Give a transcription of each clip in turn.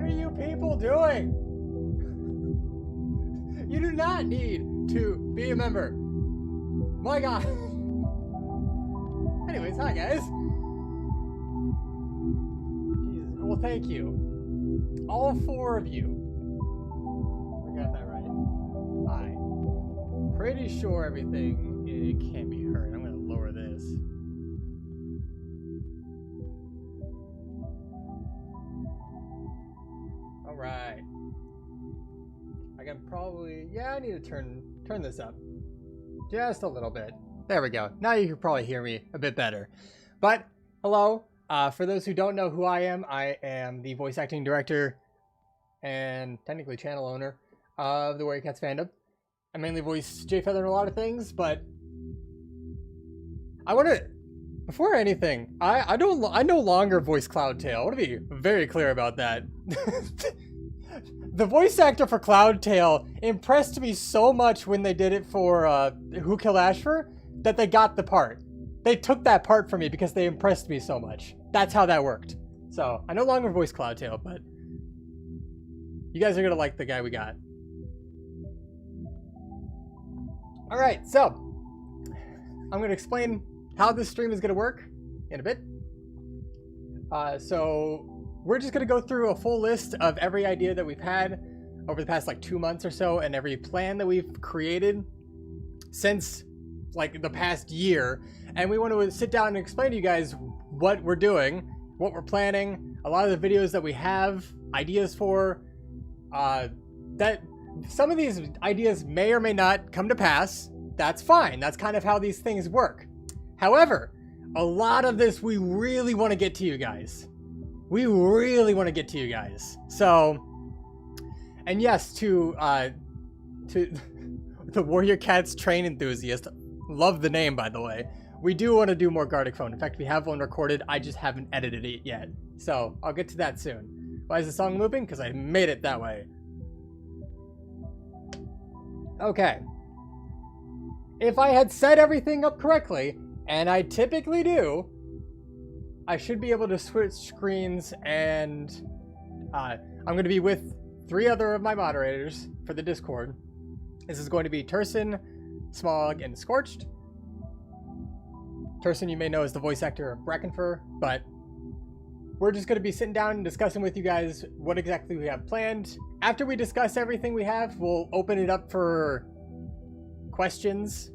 are you people doing? You do not need to be a member. My God. Anyways, hi guys. Jesus. Well, thank you. All 4 of you. I got that right. Hi. Pretty sure everything it can't be heard. I'm gonna lower this. All right. I can probably, I need to turn this up just a little bit. There we go. Now you can probably hear me a bit better. But hello. For those who don't know who I am the voice acting director and technically channel owner of the Warrior Cats fandom. I mainly voice Jay Feather in a lot of things, but I want to, before anything, I no longer voice Cloudtail. I want to be very clear about that. The voice actor for Cloudtail impressed me so much when they did it for Who Killed Ashfur that they got the part. They took that part from me because they impressed me so much. That's how that worked. So I no longer voice Cloudtail, but you guys are gonna like the guy we got. All right, so I'm gonna explain how this stream is gonna work in a bit. So we're just gonna go through a full list of every idea that we've had over the past like 2 months or so, and every plan that we've created since like the past year. And we want to sit down and explain to you guys what we're doing, what we're planning, a lot of the videos that we have ideas for, that some of these ideas may or may not come to pass. That's fine. That's kind of how these things work. However, a lot of this we really want to get to you guys. We really want to get to you guys. So, and yes, to the Warrior Cats train enthusiast, love the name, by the way. We do want to do more Gartic Phone. In fact, we have one recorded. I just haven't edited it yet. So I'll get to that soon. Why is the song looping? Because I made it that way. Okay. If I had set everything up correctly, and I typically do, I should be able to switch screens, and I'm going to be with 3 other of my moderators for the Discord. This is going to be Turson, Smog, and Scorched. Turson, you may know, is the voice actor of Brackenfur, but we're just going to be sitting down and discussing with you guys what exactly we have planned. After we discuss everything we have, we'll open it up for questions.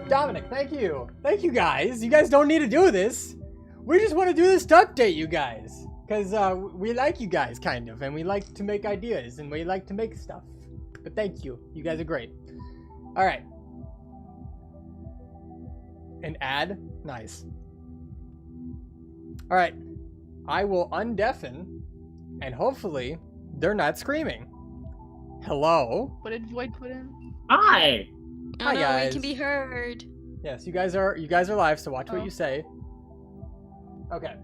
Dominic, thank you. Thank you, guys. You guys don't need to do this. We just want to do this to update you guys. Because we like you guys, kind of. And we like to make ideas. And we like to make stuff. But thank you. You guys are great. All right. An ad? Nice. All right. I will undeafen. And hopefully, they're not screaming. Hello? What did Void put in? Hi! Hi, no, guys. we can be heard. Yes, you guys are live, so watch what you say. Okay.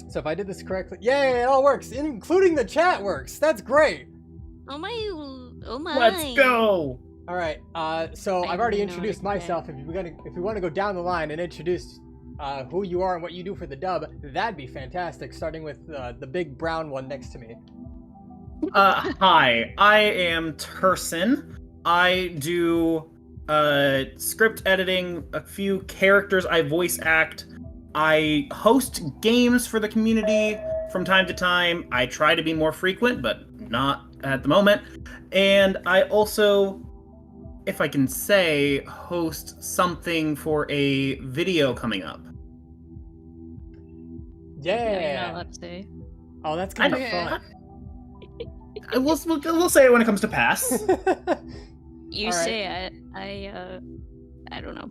So if I did this correctly, yay, it all works, including the chat works. That's great. Oh my. Let's go! All right. So I've already introduced know it, myself. If we want to go down the line and introduce who you are and what you do for the dub, that'd be fantastic. Starting with the big brown one next to me. Hi, I am Turson. I do script editing, a few characters I voice act. I host games for the community from time to time. I try to be more frequent, but not at the moment. And I also, if I can say, host something for a video coming up. Yeah. You're not allowed to say. Oh, that's gonna be Okay. fun. We'll say it when it comes to pass. You All right. say I don't know.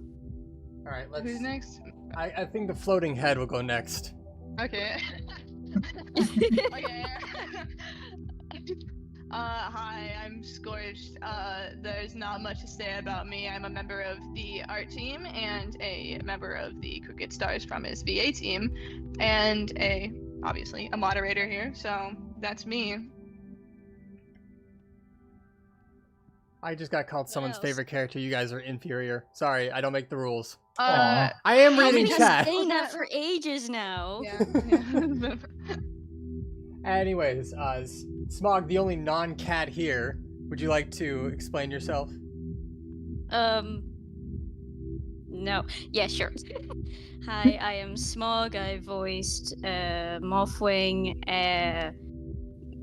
All right. Let's. Who's next? I think the floating head will go next. Okay. Okay. Hi, I'm Scorched. There's not much to say about me. I'm a member of the art team and a member of the Crooked Stars from his VA team, and obviously a moderator here. So that's me. I just got called someone's else? favorite character. You guys are inferior. Sorry, I don't make the rules. Aw. I am I've reading been chat. saying that for ages now. Yeah. Anyways, Smog, the only non-cat here, would you like to explain yourself? No. Yeah, sure. Hi, I am Smog. I voiced Morphwing.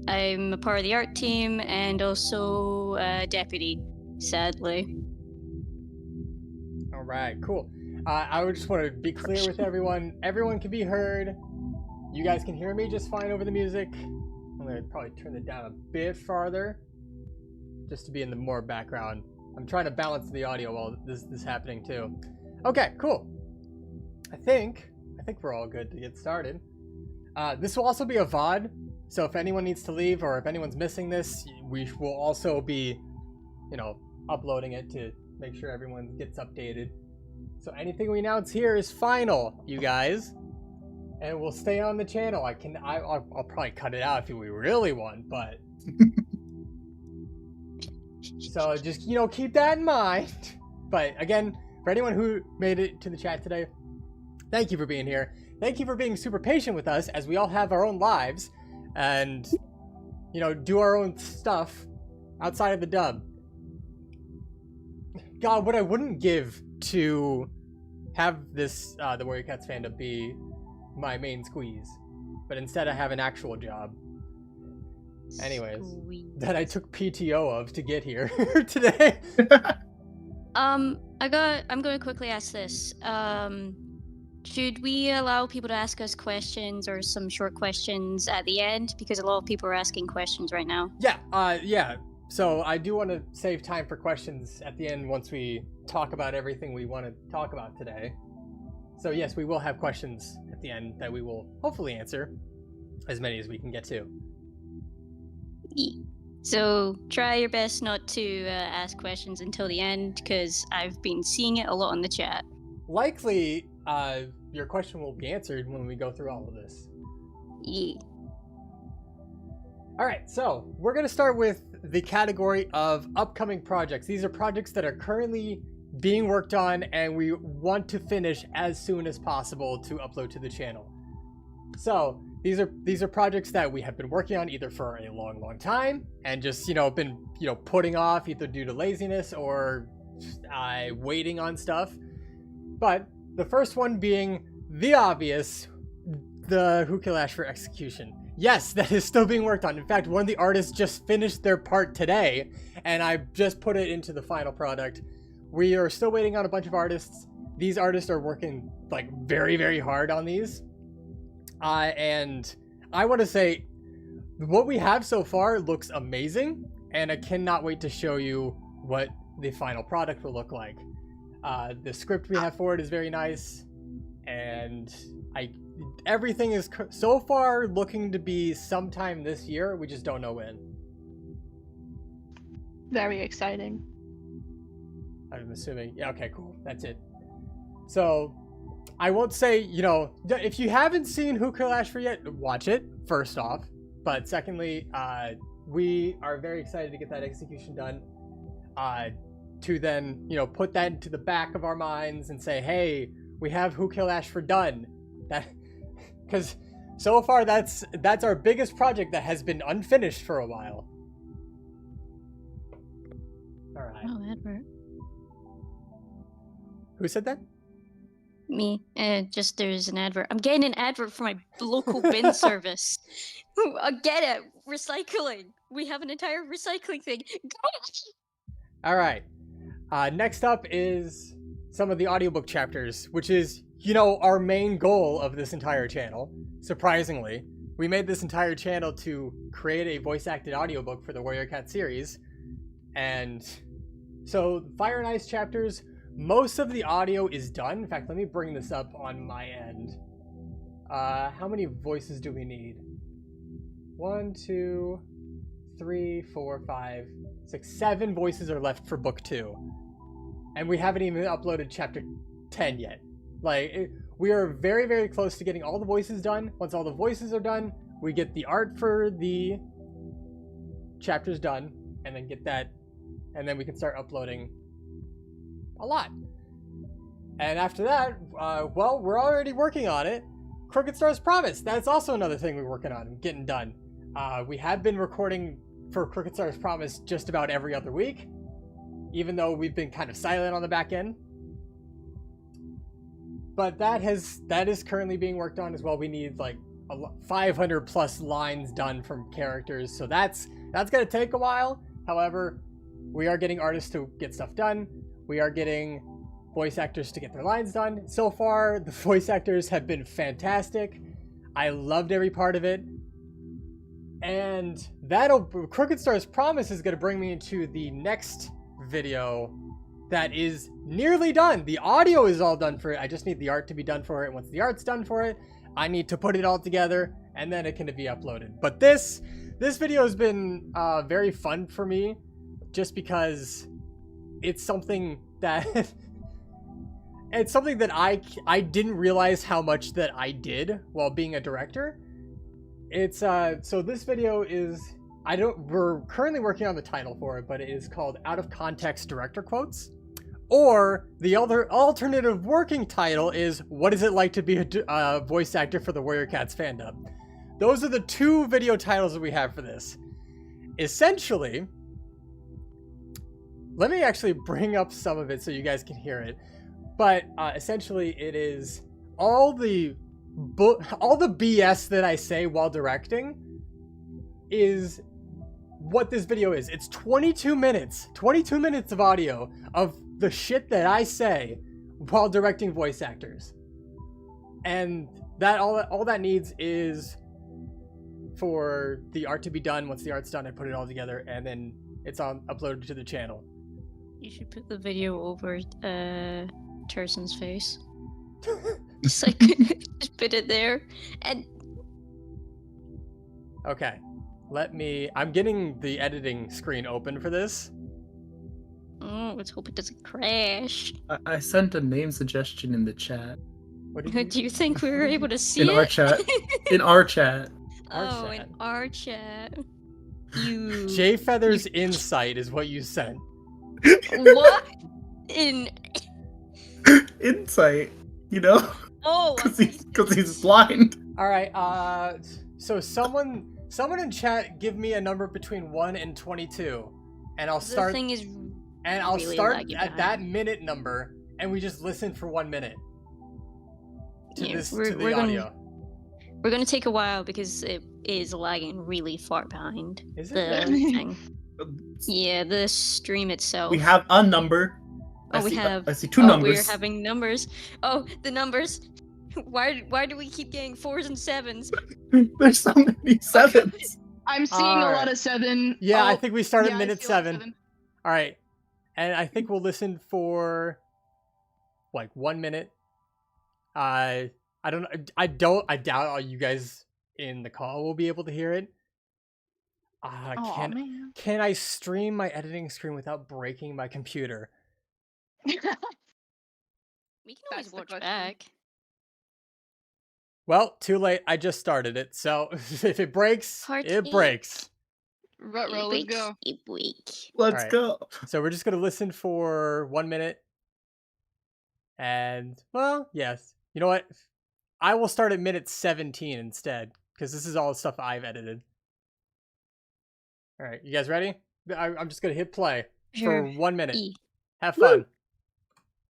I'm a part of the art team and also deputy, sadly. All right, cool. I would just want to be clear with everyone. Everyone can be heard. You guys can hear me just fine over the music. I'm going to probably turn it down a bit farther just to be in the more background. I'm trying to balance the audio while this is happening too. Okay, cool. I think we're all good to get started. This will also be a VOD, so if anyone needs to leave or if anyone's missing this, we will also be, uploading it to make sure everyone gets updated. So anything we announce here is final, you guys, and we'll stay on the channel. I'll probably cut it out if we really want, but so just keep that in mind. But again, for anyone who made it to the chat today, thank you for being here. Thank you for being super patient with us as we all have our own lives and, do our own stuff outside of the dub. God, what I wouldn't give to have this, the Warrior Cats fandom be my main squeeze, but instead I have an actual job. Anyways, that I took PTO of to get here today. I'm going to quickly ask this. Should we allow people to ask us questions or some short questions at the end? Because a lot of people are asking questions right now. Yeah. So I do want to save time for questions at the end once we talk about everything we want to talk about today. So yes, we will have questions at the end that we will hopefully answer, as many as we can get to. So try your best not to ask questions until the end, because I've been seeing it a lot in the chat. Likely, your question will be answered when we go through all of this. Yeah. All right, so we're going to start with the category of upcoming projects. These are projects that are currently being worked on and we want to finish as soon as possible to upload to the channel. So these are projects that we have been working on either for a long time and just been putting off either due to laziness or waiting on stuff. But the first one being the obvious, the Who Killed Ash for Execution. Yes, that is still being worked on. In fact, one of the artists just finished their part today, and I just put it into the final product. We are still waiting on a bunch of artists. These artists are working very, very hard on these. And I want to say what we have so far looks amazing, and I cannot wait to show you what the final product will look like. The script we have for it is very nice, and everything is so far looking to be sometime this year. We just don't know when. Very exciting. I'm assuming. Yeah, okay, cool. That's it. So I won't say, if you haven't seen Who Killed Ash for yet, watch it, first off. But secondly, we are very excited to get that execution done. To then, put that into the back of our minds and say, hey, we have Who Killed Ash for done. That, because so far that's our biggest project that has been unfinished for a while. All right. Oh, advert. Who said that? Me. Just there's an advert. I'm getting an advert for my local bin service. I get it. Recycling. We have an entire recycling thing. All right. Next up is some of the audiobook chapters, which is, our main goal of this entire channel. Surprisingly, we made this entire channel to create a voice-acted audiobook for the Warrior Cat series. And so Fire and Ice chapters, most of the audio is done. In fact, let me bring this up on my end. How many voices do we need? 1, 2, 3, 4, 5, 6, 7 voices are left for book 2. And we haven't even uploaded chapter 10 yet. We are very, very close to getting all the voices done. Once all the voices are done, we get the art for the chapters done, and then get that, and then we can start uploading a lot. And after that, we're already working on it. Crooked Stars Promise. That's also another thing we're working on getting done. We have been recording for Crooked Stars Promise just about every other week, even though we've been kind of silent on the back end. But that is currently being worked on as well. We need like 500 plus lines done from characters, so that's gonna take a while. However, we are getting artists to get stuff done. We are getting voice actors to get their lines done. So far, the voice actors have been fantastic. I loved every part of it. And Crooked Stars Promise is going to bring me into the next video that is nearly done. The audio is all done for it. I just need the art to be done for it. Once the art's done for it, I need to put it all together, and then it can be uploaded. But this video has been very fun for me, just because it's something that I didn't realize how much that I did while being a director. It's so this video is, we're currently working on the title for it, but it is called Out of Context Director Quotes. Or the other alternative working title is What Is It Like to Be a Voice Actor for the Warrior Cats Fandom? Those are the two video titles that we have for this. Essentially, let me actually bring up some of it so you guys can hear it. But essentially, it is all the BS that I say while directing is what this video is. It's 22 minutes of audio of the shit that I say while directing voice actors. And that all that needs is for the art to be done. Once the art's done, I put it all together, and then it's uploaded to the channel. You should put the video over Turson's face. Just like just put it there. And okay, I'm getting the editing screen open for this. oh, let's hope it doesn't crash. I sent a name suggestion in the chat. What did Do you think we were able to see In it? our chat. In our chat. Oh, chat. in our chat. You J Feathers Insight is what you sent. what? In Insight, you know? oh, Because he's blind. All right. So someone in chat give me a number between 1 and 22, and I'll the start. thing is And I'll really start laggy at behind. that minute number, and we just listen for 1 minute to Yeah, the we're audio. we're gonna take a while because it is lagging really far behind Is it? the really? thing. Yeah, the stream itself. We have a number. Oh, we have. I see two Oh, numbers. we're having numbers. Oh, the numbers. Why do we keep getting 4s and 7s? There's so many sevens. I'm seeing a Alright. lot of 7. Yeah, I Oh, think we start yeah, at I minute see a lot of 7. All right, and I think we'll listen for like 1 minute. I doubt you guys in the call will be able to hear it. Aw, man. Can I stream my editing screen without breaking my computer? We can always That's the watch question. back. Well, too late. I just started it, so if it breaks, Part it eight. breaks. Ruh-roh, let's go. Let's Alright. go. So we're just gonna listen for 1 minute. And well, yes. You know what? I will start at minute 17 instead, because this is all the stuff I've edited. All right, you guys ready? I'm just gonna hit play Sure. for 1 minute. E. Have fun.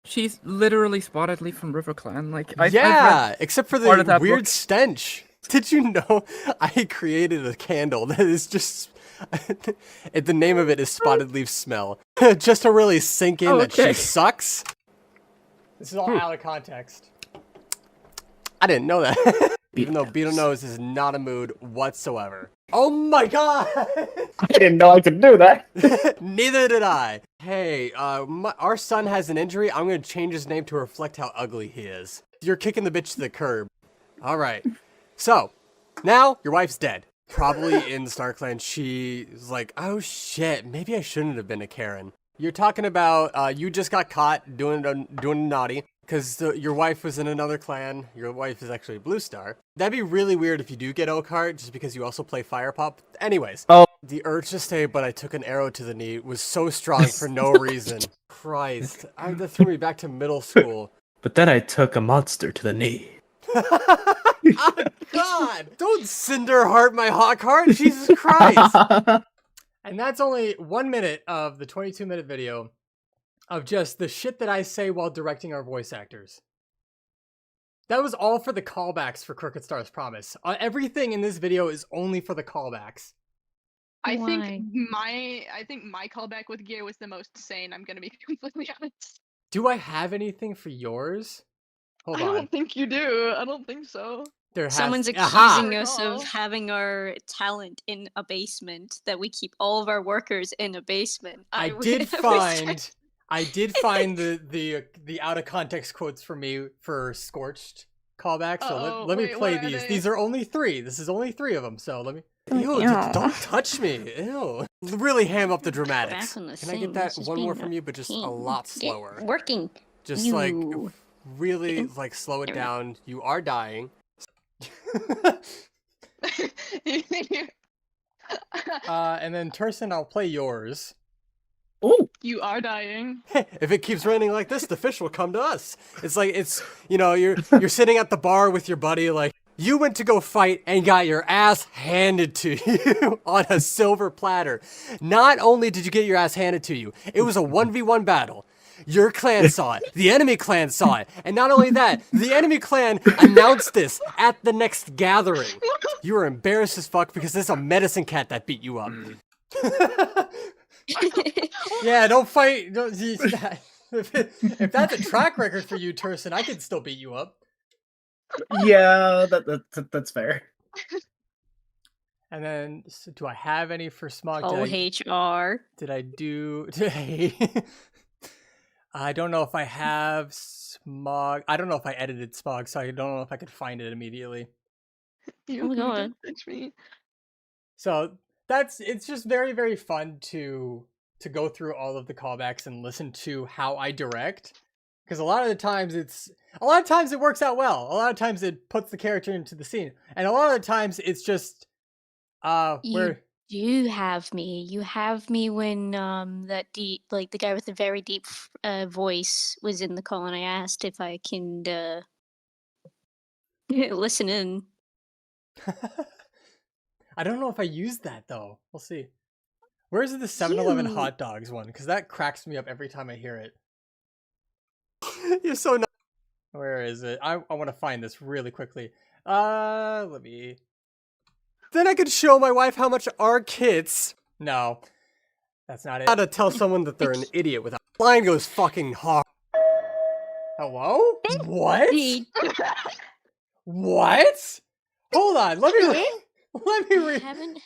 She's literally Spotted Leaf from RiverClan. Like, I've Yeah, except for part of the that weird book. stench. Did you know I created a candle that is just... the name of it is Spotted Leaf Smell. Just to really sink in Oh, that she okay. sucks. This is all out of context. I didn't know that. Even though Beetlenose is not a mood whatsoever. Oh my god! I didn't know I could do that. Neither did I. Hey, our son has an injury. I'm gonna change his name to reflect how ugly he is. You're kicking the bitch to the curb. All right. So, now your wife's dead. Probably in StarClan, she's like, oh shit, maybe I shouldn't have been a Karen. You're talking about you just got caught doing naughty because your wife was in another clan. Your wife is actually Blue Star. That'd be really weird if you do get Oakheart, just because you also play Fire Pop. Anyways, Oh. the urge to stay, but I took an arrow to the knee was so strong for no reason. Christ, that threw me back to middle school. But then I took a monster to the knee. Oh, God! Don't Cinderheart my hawk heart, Jesus Christ! And that's only 1 minute of the 22-minute video of just the shit that I say while directing our voice actors. That was all for the callbacks for Crooked Stars Promise. Everything in this video is only for the callbacks. I Why? think my callback with gear was the most sane. I'm gonna be completely honest. Do I have anything for yours? Hold I on. don't think you do. I don't think so. There has Someone's Aha! accusing us Recall. of having our talent in a basement, that we keep all of our workers in a basement. I wish- did wish find the out of context quotes for me for Scorched callback. So Uh-oh, let me wait, play what are these. they? These are only 3. This is only 3 of them. So let me. Ew, Ew. don't touch me. Ew. Really ham up the dramatics. Back on the Can I scene, get that this is one more being from a you, but just a pain. lot Get slower? working. Just like You. really like slow it There we down. You are dying. And then Turson, I'll play yours. Ooh. You are dying. If it keeps raining like this, the fish will come to us. It's like you're sitting at the bar with your buddy, like you went to go fight and got your ass handed to you on a silver platter. Not only did you get your ass handed to you, it was a 1v1 battle. Your clan saw it. The enemy clan saw it. And not only that, the enemy clan announced this at the next gathering. You were embarrassed as fuck because there's a medicine cat that beat you up. Yeah, don't fight. If that's a track record for you, Turson, I can still beat you up. Yeah, that's fair. And then, so do I have any for Smog? OHR. Did I do? I don't know if I have Smog. I don't know if I edited Smog, so I don't know if I could find it immediately. You Oh my God. don't touch me. So it's just very, very fun to go through all of the callbacks and listen to how I direct. Because a lot of times it works out well. A lot of times it puts the character into the scene. And a lot of the times it's just where You have me. You have me when that deep, like the guy with the very deep voice was in the call, and I asked if I can listen in. I don't know if I used that though. We'll see. Where's the 7-Eleven You- hot dogs one? Because that cracks me up every time I hear it. You're so nice. Where is it? I want to find this really quickly. Let me. Then I could show my wife how much our kids. No, that's not it. How to tell someone that they're an idiot without. Line goes fucking hard. Hello? What? Hey, What? Hold on. Let me read. haven't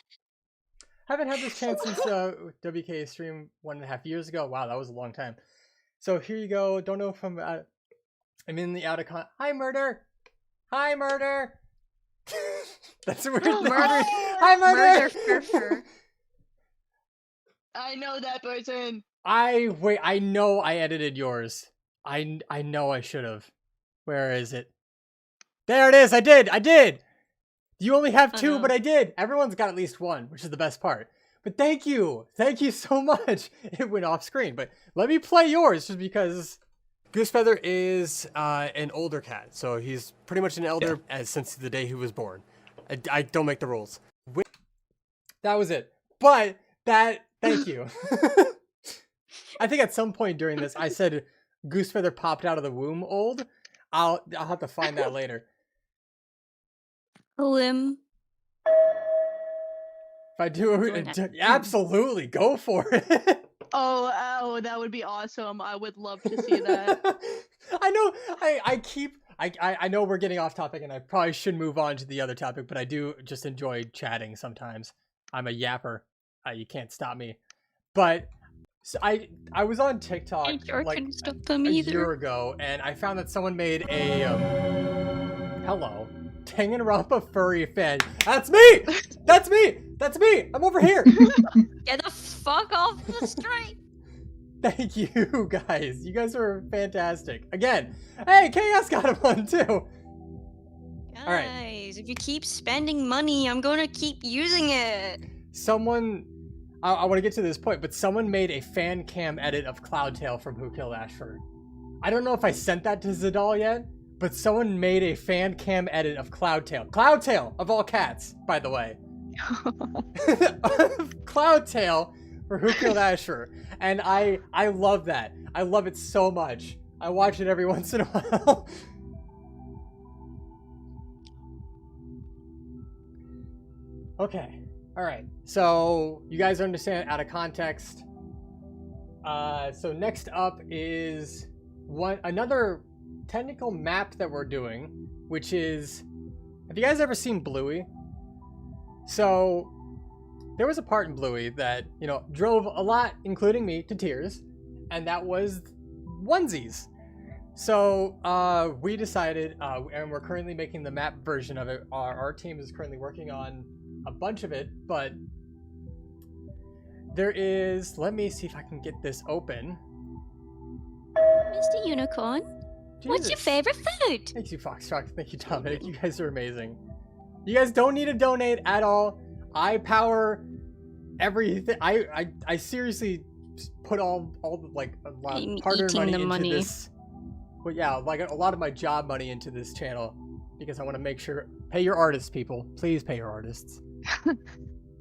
Haven't had this chance since WK stream 1.5 years ago. Wow, that was a long time. So here you go. Don't know if I'm in the out of con. Hi, murder. Hi, murder. That's a weird thing. Murder. Hi, murder. Murder. I know that person. I know I edited yours. I know I should have. Where is it? There it is. I did. You only have 2, know. but I did. Everyone's got at least 1, which is the best part. But thank you so much. It went off screen, but let me play yours just because. Goosefeather is an older cat, so he's pretty much an elder since the day he was born. I don't make the rules. That was it. But thank you. I think at some point during this, I said Goosefeather popped out of the womb old. I'll have to find that later. Lim. If I do it, absolutely go for it. Oh, that would be awesome. I would love to see that. I know. I know we're getting off topic, and I probably should move on to the other topic. But I do just enjoy chatting sometimes. I'm a yapper. You can't stop me. But so I was on TikTok HR like couldn't stop them a either. year ago, and I found that someone made a hello Danganronpa furry fan. That's me. That's me. I'm over here. Get the fuck off the street! Thank you guys. You guys are fantastic. Again, hey, Chaos got him one too. right. Guys, if you keep spending money, I'm gonna keep using it. Someone, I want to get to this point, but someone made a fan cam edit of Cloudtail from Who Killed Ashford. I don't know if I sent that to Zadal yet, but someone made a fan cam edit of Cloudtail. Cloudtail of all cats, by the way. Cloudtail for Who Killed Asher, and I love that. I love it so much. I watch it every once in a while. Okay, all right. So you guys understand out of context. So next up is another technical map that we're doing, which is, have you guys ever seen Bluey? So there was a part in Bluey that, you know, drove a lot, including me, to tears, and that was onesies. So we decided, and we're currently making the map version of it. Our team is currently working on a bunch of it, but there is, let me see if I can get this open. Mr. Unicorn, what's your Jesus. favorite food? Thank you, Foxtrot. Thank you, Dominic. You guys are amazing. You guys don't need to donate at all. I power everything. I seriously put all the, like, a lot I'm of hard-earned eating money the into money. this. But yeah, like a lot of my job money into this channel because I want to make sure, pay your artists, people. Please pay your artists.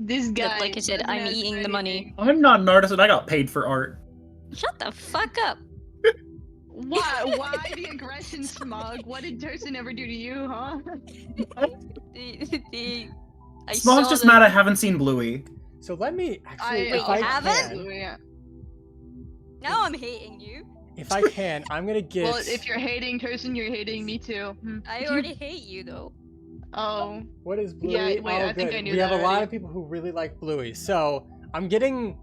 This guy. Like I said, doesn't I'm ask eating for the money. anything. I'm not an artist and I got paid for art. Shut the fuck up. Why? Why the aggression, Smug? What did Turson ever do to you, huh? I Smog's saw just the- mad I haven't seen Bluey. So let me actually, Wait, if you I haven't? can, Yeah. Now I'm hating you. if I can, I'm gonna get. Well, if you're hating Turson, you're hating me too. I already hate you though. Oh. What is Bluey? Yeah, wait, oh, I think good. I knew we have that a lot already. of people who really like Bluey. So I'm getting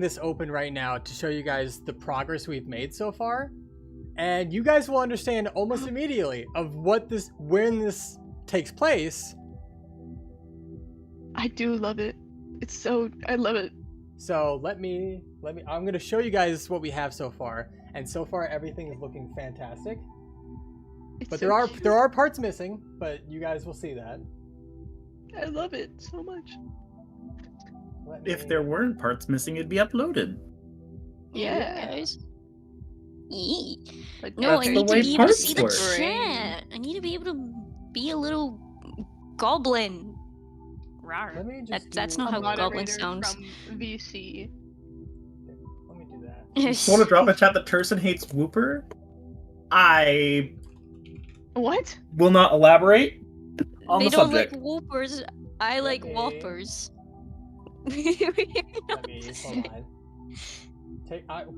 this open right now to show you guys the progress we've made so far, and you guys will understand almost immediately of when this takes place. I do love it. I love it. So let me. I'm gonna show you guys what we have so far, and so far everything is looking fantastic. It's But so cute. there are parts missing, but you guys will see that. I love it so much. Let If me- there weren't parts missing, it'd be uploaded. Yeah. Guys. Yee. But No, That's I the need to way be able to parts see the work. chat. I need to be able to be a little goblin. Rawr. Let me just. That's do- not a how goblin moderator sounds. from VC. Let me do that. Want to drop a chat that Turson hates Whooper? I What? will not elaborate on They the don't subject. like whoopers. I like Okay. whoppers. Let me hold on.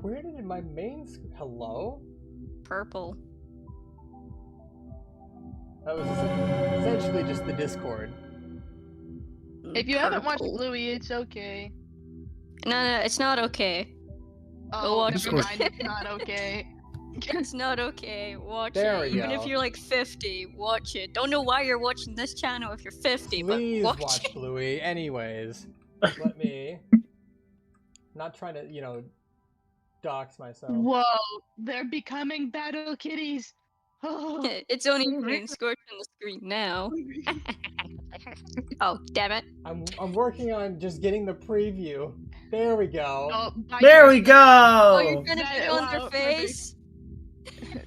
Where did my main? Hello? Purple. That was essentially just the Discord. If you haven't watched Purple. Bluey, it's okay. No, it's not okay. Oh, watch never it. mind. It's not okay. It's not okay. Watch There it. we Even go. if you're like 50, watch it. Don't know why you're watching this channel if you're 50, Please but watch watch it. Bluey. Anyways, let me. Not trying to, dox myself. Whoa, they're becoming battle kitties. Oh. It's only being scorched on the screen now. Oh, damn it. I'm working on just getting the preview. There we go. Oh, bye, There we Turson. Oh, you're go! gonna That- put it on wow, their perfect. face?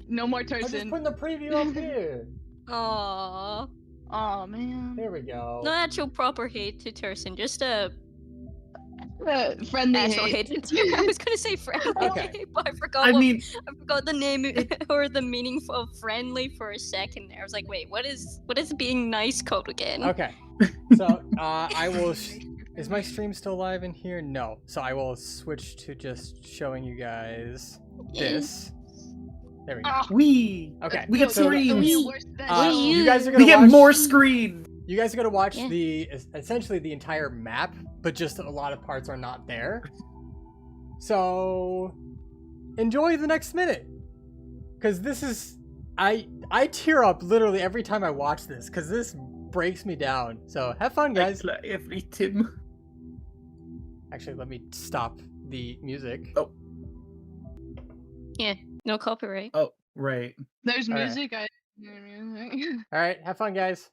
No more I'm just Turson. putting the preview up here. Aww. Oh man. There we go. No actual proper hate to Turson, just a Friendly actual hate. hate to I was gonna say friendly, Okay. but I forgot I what, mean, I forgot the name or the meaning of friendly for a second there. I was like, wait, what is being nice called again? Okay. So I will. Is my stream still live in here? No. So I will switch to just showing you guys this. There we go. Oh, we Okay. we get so, screens. you guys are We gonna get watch, more screen. You guys are gonna watch Yeah. essentially the entire map, but just a lot of parts are not there. So enjoy the next minute, because this is I tear up literally every time I watch this, because this breaks me down. So have fun, guys. Every Tim. Actually, let me stop the music. Oh. No copyright. Oh, right. There's Alright. music. All right, have fun, guys.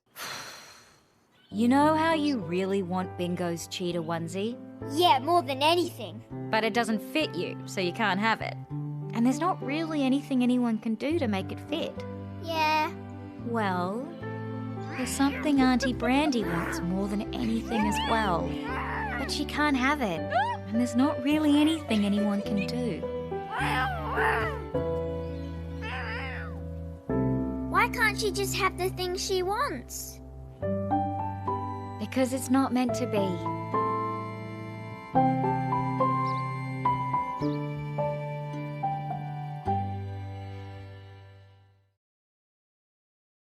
You know how you really want Bingo's cheetah onesie, Yeah, more than anything. but it doesn't fit you, so you can't have it. And there's not really anything anyone can do to make it fit. Yeah, Well, there's something Auntie Brandy wants more than anything as well. But she can't have it, and there's not really anything anyone can do. Why can't she just have the thing she wants? Because it's not meant to be.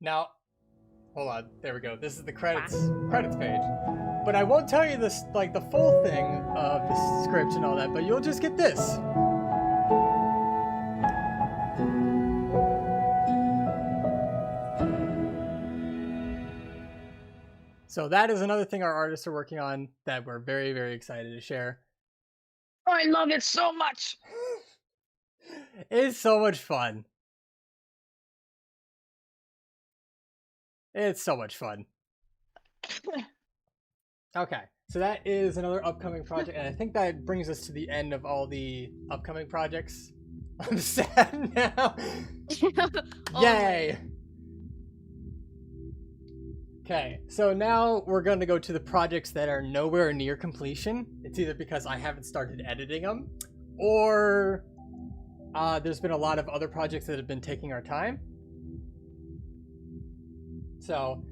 Now, hold on. There we go. This is the credits page. But I won't tell you this, like, the full thing of the script and all that, but you'll just get this. So that is another thing our artists are working on that we're very, very excited to share. I love it so much. It's so much fun. It's so much fun. Okay, so that is another upcoming project, and I think that brings us to the end of all the upcoming projects. I'm sad now. Yay! Okay, so now we're going to go to the projects that are nowhere near completion. It's either because I haven't started editing them, or there's been a lot of other projects that have been taking our time. So,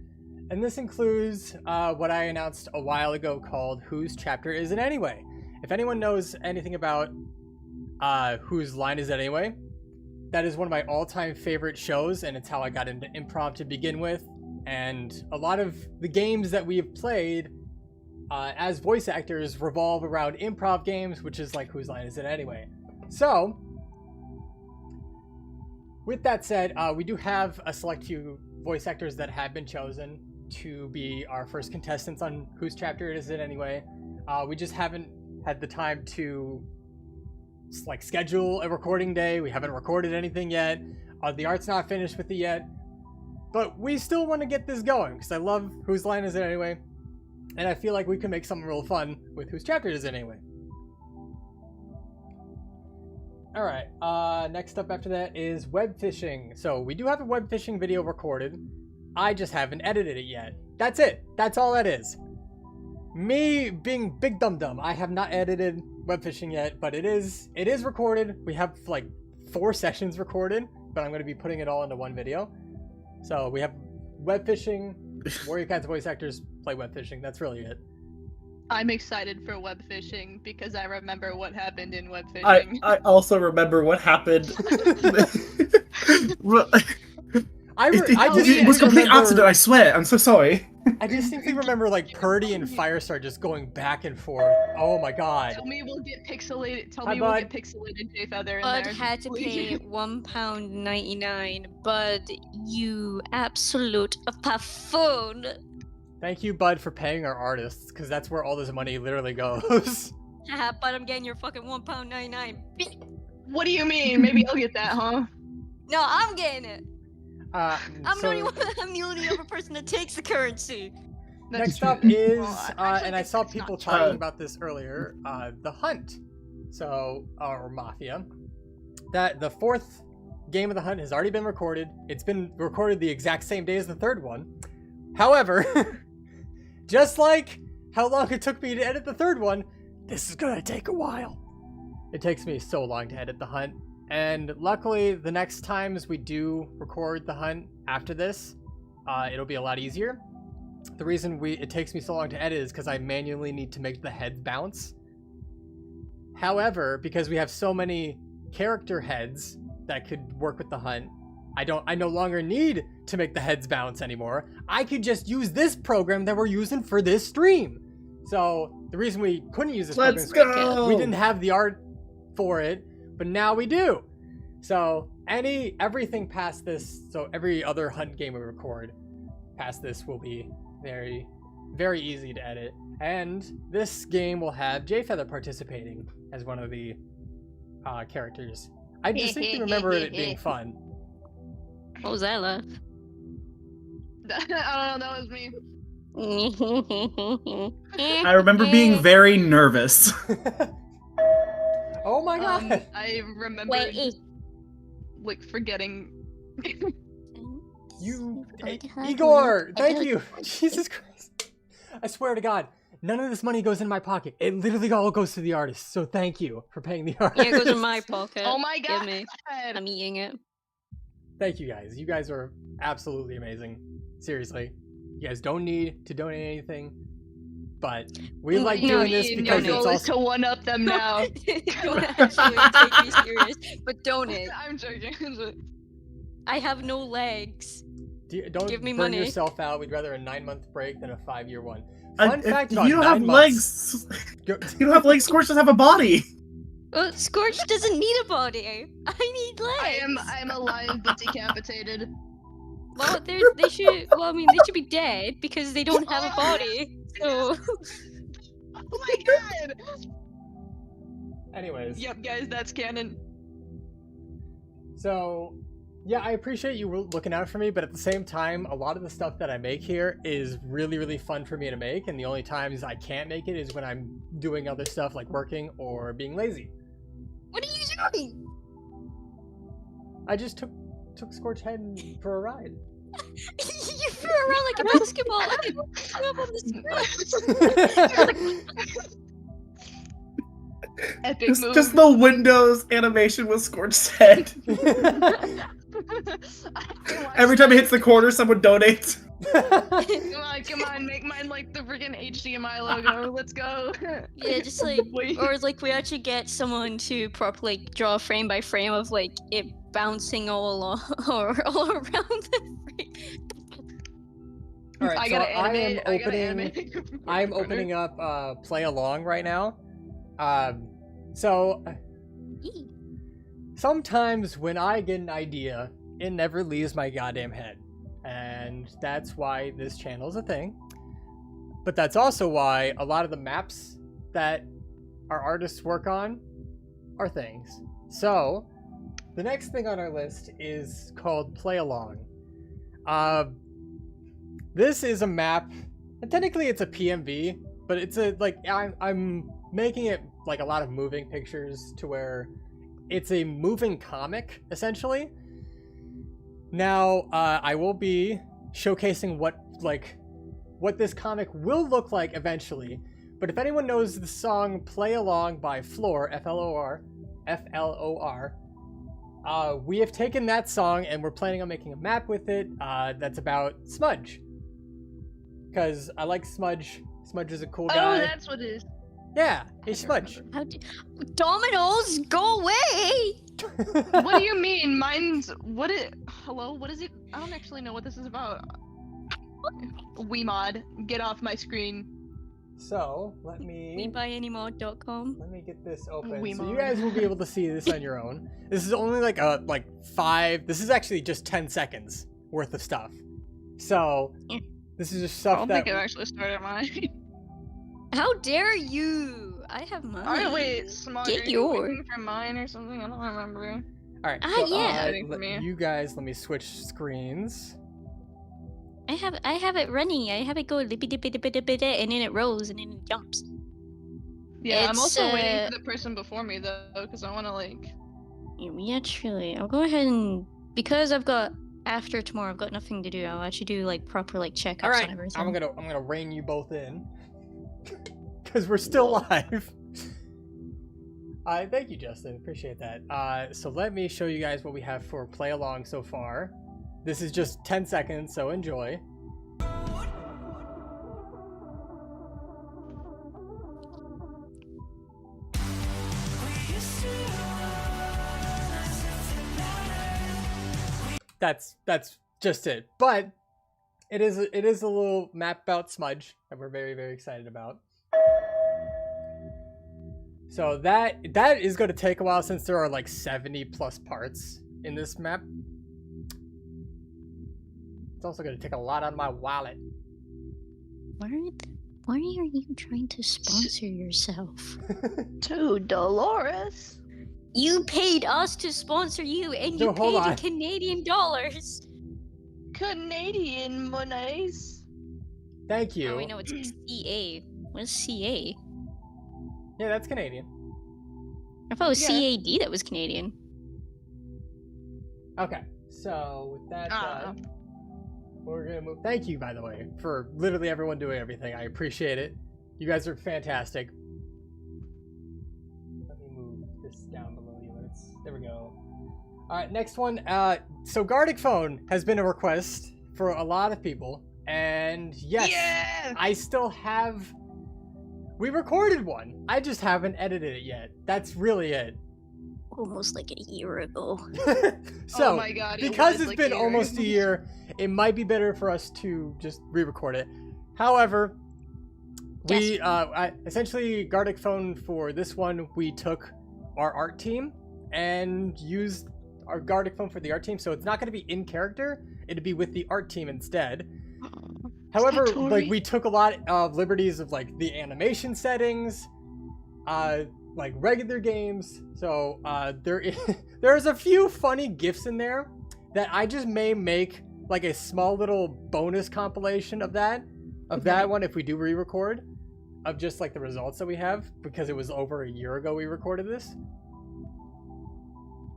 and this includes what I announced a while ago called Whose Chapter Is It Anyway? If anyone knows anything about Whose Line Is It Anyway, that is one of my all-time favorite shows, and it's how I got into improv to begin with. And a lot of the games that we have played as voice actors revolve around improv games, which is like Whose Line Is It Anyway? So, with that said, we do have a select few voice actors that have been chosen to be our first contestants on Whose Chapter Is It Anyway? We just haven't had the time to like schedule a recording day. We haven't recorded anything yet. The art's not finished with it yet. But we still want to get this going because I love Whose Line Is It Anyway? And I feel like we can make something real fun with Whose Chapter Is It Anyway? Alright, next up after that is web fishing. So we do have a web fishing video recorded. I just haven't edited it yet. That's it. That's all that is. Me being big dum-dum. I have not edited web fishing yet, but it is recorded. We have like 4 sessions recorded, but I'm going to be putting it all into one video. So we have web fishing, Warrior Cats voice actors play web fishing. That's really it. I'm excited for web fishing because I remember what happened in web fishing. I also remember what happened. It was complete accident, I swear. I'm so sorry. I distinctly remember like Purdy and Firestar just going back and forth. Oh my god. Tell me we'll get pixelated. Tell Hi, me we'll bud. get pixelated J Feather in Bud there. had to pay please. £1.99. Bud, you absolute buffoon. Thank you, Bud, for paying our artists, because that's where all this money literally goes. Haha, but I'm getting your fucking £1.99. What do you mean? Maybe I'll get that, huh? No, I'm getting it. I'm So the only other person that takes the currency. That's next true. up is, Well, I actually and I think saw that's people not true. talking about this earlier, The Hunt. So, or Mafia. That the 4th game of The Hunt has already been recorded. It's been recorded the exact same day as the 3rd one. However, just like how long it took me to edit the 3rd one, this is gonna take a while. It takes me so long to edit The Hunt. And luckily, the next times we do record The Hunt after this, it'll be a lot easier. The reason it takes me so long to edit is because I manually need to make the heads bounce. However, because we have so many character heads that could work with The Hunt, I no longer need to make the heads bounce anymore. I could just use this program that we're using for this stream. So the reason we couldn't use this program is go! we didn't have the art for it, but now we do. So everything past this, so every other Hunt game we record past this will be very, very easy to edit. And this game will have J Feather participating as one of the characters. I distinctly remember it being fun. What was that laugh? I don't know, that was me. I remember being very nervous. Oh my god! I remember Wait, just, like forgetting. You, Hey, Igor, thank you. Jesus Christ. I swear to God, none of this money goes in my pocket. It literally all goes to the artist. So thank you for paying the artist. Yeah, it goes in my pocket. Oh my Give god! me. I'm eating it. Thank you guys. You guys are absolutely amazing. Seriously. You guys don't need to donate anything. But we like doing this Your because goal it's is to also... one up them now. Don't actually take me serious, but donate. I'm joking. I have no legs. Don't Give me burn money. yourself out. We'd rather a 9-month break than a 5-year one. I- Fun if fact you about don't 9 have months. legs. You don't have legs. Scorch doesn't have a body. Well, Scorch doesn't need a body. I need legs. I'm alive but decapitated. Well, they should. Well, I mean, they should be dead because they don't have a body. So. Oh my god! Anyways. Yep, guys, that's canon. So, yeah, I appreciate you looking out for me, but at the same time, a lot of the stuff that I make here is really, really fun for me to make, and the only times I can't make it is when I'm doing other stuff like working or being lazy. What are you doing? I just took Scorch Head for a ride. You threw around like a basketball. I didn't throw up on the screen. Epic move. Just the Windows animation with Scorch's head. Every time it hits the corner, someone donates. Come on, make mine like the freaking HDMI logo. Let's go. Yeah, just like, or like we actually get someone to properly draw frame by frame of like it bouncing all along or all around the frame. All right, I so gotta animate. I'm opening up Play Along right now. So sometimes when I get an idea, it never leaves my goddamn head. And that's why this channel is a thing. But that's also why a lot of the maps that our artists work on are things. So the next thing on our list is called Play Along. This is a map, and technically it's a PMV, but it's a, like, I'm making it like a lot of moving pictures to where it's a moving comic, essentially. Now, I will be showcasing what this comic will look like eventually, but if anyone knows the song Play Along by Floor, F-L-O-R, we have taken that song and we're planning on making a map with it that's about Smudge. Because I like Smudge. Smudge is a cool guy. Oh, that's what it is. Yeah, he's Smudge. Dominoes, go away! What do you mean? Mine's hello? What is it? I don't actually know what this is about. Wiimod, get off my screen. So let me WeBuyAnyMod.com. Let me get this open. So Wiimod. you guys will be able to see this on your own. This is only like this is actually just 10 seconds worth of stuff. So this is just stuff I don't that think I've actually started mine. How dare you? I have mine. Oh wait, Smudge, Get are you yours. waiting for mine or something? I don't remember. all right. Ah, so, yeah. Waiting for me. you guys, let me switch screens. I have it running. I have it go lippy dippy dippy dippy and then it rolls and then it jumps. Yeah, I'm It's, also waiting for the person before me though, because I want to like. Yeah, truly. I'll go ahead and because I've got after tomorrow, I've got nothing to do. I'll actually do like proper like checkups All right, on everything. I'm gonna rein you both in because we're still live. Thank you, Justin. Appreciate that. So let me show you guys what we have for Play Along so far. This is just 10 seconds, so enjoy. That's just it. But it is a little map about Smudge that we're very, very excited about. So that is going to take a while since there are like 70 plus parts in this map. It's also going to take a lot out of my wallet. Why are you trying to sponsor yourself? To Dolores. You paid us to sponsor you, and you No, hold paid in on. Canadian dollars. Canadian monies. Thank you. Oh, wait, no, it's CA. What is CA? Yeah, that's Canadian. I thought it was Yeah. CAD that was Canadian. Okay, so with that Ah. done, We're gonna move. Thank you, by the way, for literally everyone doing everything. I appreciate it. You guys are fantastic. Let me move this down below the alerts. There we go. All right, next one. So Gardic Phone has been a request for a lot of people, and yes, Yeah! I still have. We recorded one. I just haven't edited it yet. That's really it. Almost like a year ago. So, Oh my God, it because was it's like been a year. almost a year, it might be better for us to just re-record it. However, we essentially Gardic Phone for this one, we took our art team and used our Gardic Phone for the art team, so it's not going to be in character. It'd be with the art team instead. However, Satori? like we took a lot of liberties of like the animation settings, like regular games. So there's a few funny GIFs in there that I just may make like a small little bonus compilation of that one if we do re-record, of just like the results that we have, because it was over a year ago we recorded this.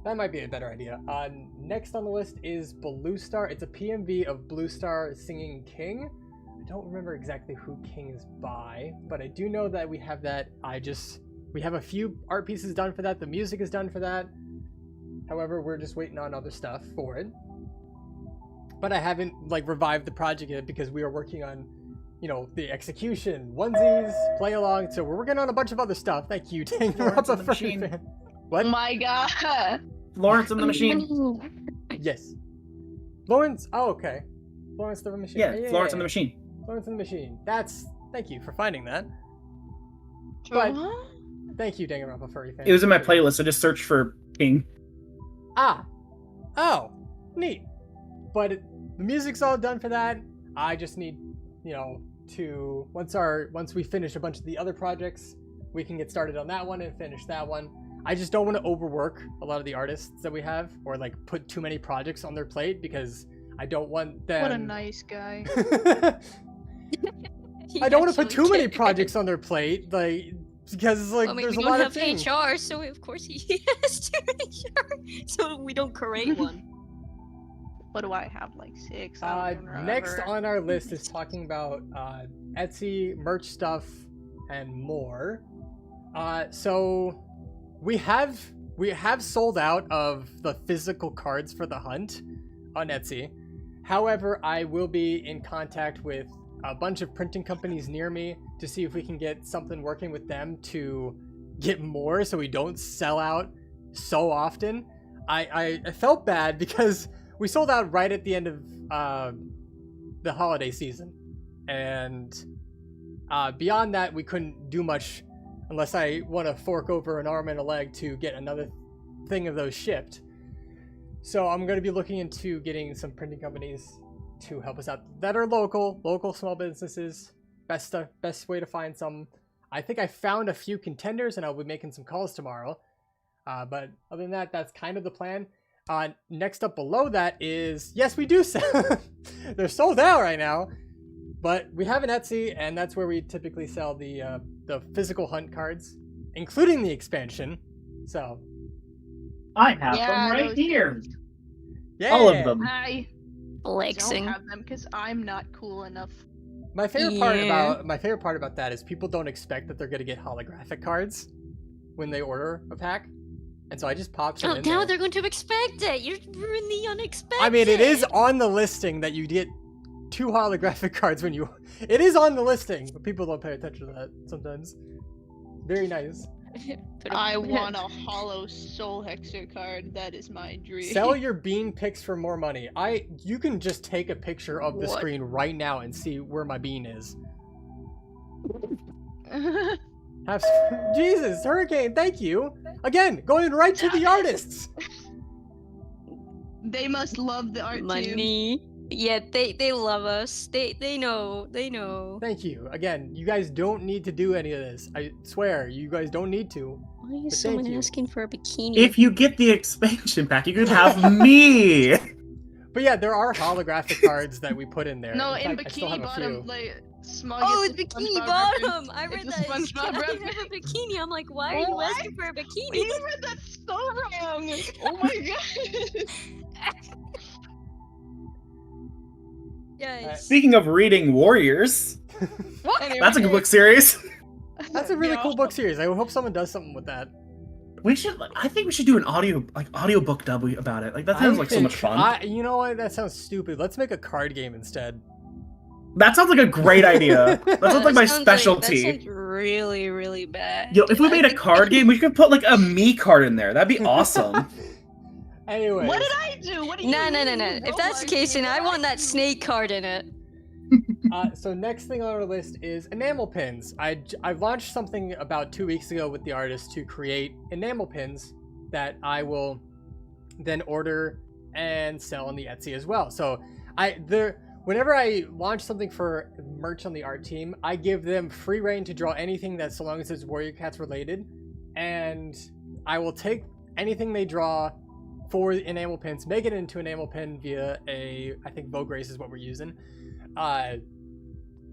That might be a better idea. Next on the list is Blue Star. It's a PMV of Blue Star singing King. I don't remember exactly who King is by, but I do know that we have that. We have a few art pieces done for that. The music is done for that. However, we're just waiting on other stuff for it. But I haven't like revived the project yet because we are working on, you know, the execution, onesies, play along. So we're working on a bunch of other stuff. Thank you, Lawrence and the Danganronpa Furry Machine. Fan. Oh What? my God. Lawrence and the Machine. Yes. Lawrence. Oh, okay. Lawrence the Machine. Yeah, it's Lawrence and the Machine. Lawrence and the Machine. Thank you for finding that. But thank you, Danganronpa Furry Fan. It was in my playlist. I just searched for King. Oh, neat. But the music's all done for that. I just need, you know, to once we finish a bunch of the other projects, we can get started on that one and finish that one. I just don't want to overwork a lot of the artists that we have, or like put too many projects on their plate, because I don't want them. What a nice guy. I don't want to put too many projects on their plate, like, because it's like I mean, there's we a don't lot have of things. HR, so of course he has to HR, so we don't create one. What do I have? Like 6? I don't even Next remember. on our list is talking about Etsy merch stuff and more. So we have sold out of the physical cards for the hunt on Etsy. However, I will be in contact with a bunch of printing companies near me to see if we can get something working with them to get more, so we don't sell out so often. I felt bad because we sold out right at the end of the holiday season, and beyond that we couldn't do much unless I want to fork over an arm and a leg to get another thing of those shipped. So I'm going to be looking into getting some printing companies to help us out that are local small businesses. Best way to find some. I think I found a few contenders, and I'll be making some calls tomorrow. But other than that, that's kind of the plan. Next up below that is, yes, we do sell. They're sold out right now, but we have an Etsy, and that's where we typically sell the physical hunt cards, including the expansion. So I have Yeah, them right those here. yeah, All of them. I Flexing. don't have them because I'm not cool enough. My favorite part about that is people don't expect that they're gonna get holographic cards when they order a pack, and so I just pop some Oh, in now there. they're going to expect it. You're ruining the unexpected. I mean, it is on the listing that you get 2 holographic cards when you. It is on the listing, but people don't pay attention to that sometimes. Very nice. I want a hollow soul hexer card. That is my dream. Sell your bean pics for more money. You can just take a picture of the What? screen right now and see where my bean is. Jesus, Hurricane, thank you. Again, going right to the artists. They must love the art too. Money. Yeah, they love us. They know. Thank you. Again, you guys don't need to do any of this. I swear, you guys don't need to. Why But is thank someone you. asking for a bikini? If you get the expansion pack, you could have me. But yeah, there are holographic cards that we put in there. No, in fact, I still Bikini have a few. Bottom, like small. Oh, it's it's a Bikini SpongeBob Bottom! reference. I read It's that. a SpongeBob I reference. have a bikini. I'm like, why are you What? asking for a bikini? You read that so wrong. Oh my god. Yes. Speaking of reading Warriors, Anyway, that's a good book series. That's a really cool book series. I hope someone does something with that. I think we should do an audiobook dub about it. Like that sounds like so much fun. You know what? That sounds stupid. Let's make a card game instead. That sounds like a great idea. That sounds like my specialty. That sounds really, really bad. Yo, if we made a card game, we could put like a me card in there. That'd be awesome. Anyway. What did I do? What do you No. mean? If that's the case, then I want that snake card in it. So next thing on our list is enamel pins. I launched something about 2 weeks ago with the artist to create enamel pins that I will then order and sell on the Etsy as well. So whenever I launch something for merch on the art team, I give them free reign to draw anything that so long as it's Warrior Cats related, and I will take anything they draw for enamel pins, make it into enamel pin via I think Vogue Race is what we're using.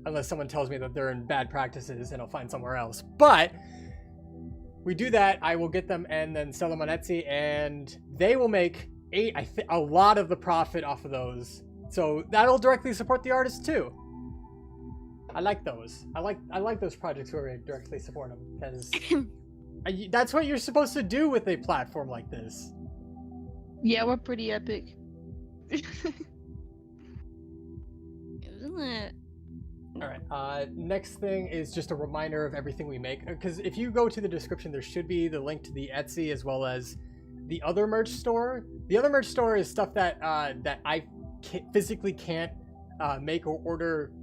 Unless someone tells me that they're in bad practices and I'll find somewhere else. But we do that. I will get them and then sell them on Etsy, and they will make a lot of the profit off of those. So that'll directly support the artist too. I like those. I like those projects where we directly support them, because that's what you're supposed to do with a platform like this. Yeah, we're pretty epic. Isn't it? All right. Next thing is just a reminder of everything we make. Because if you go to the description, there should be the link to the Etsy as well as the other merch store. The other merch store is stuff that I physically can't make or order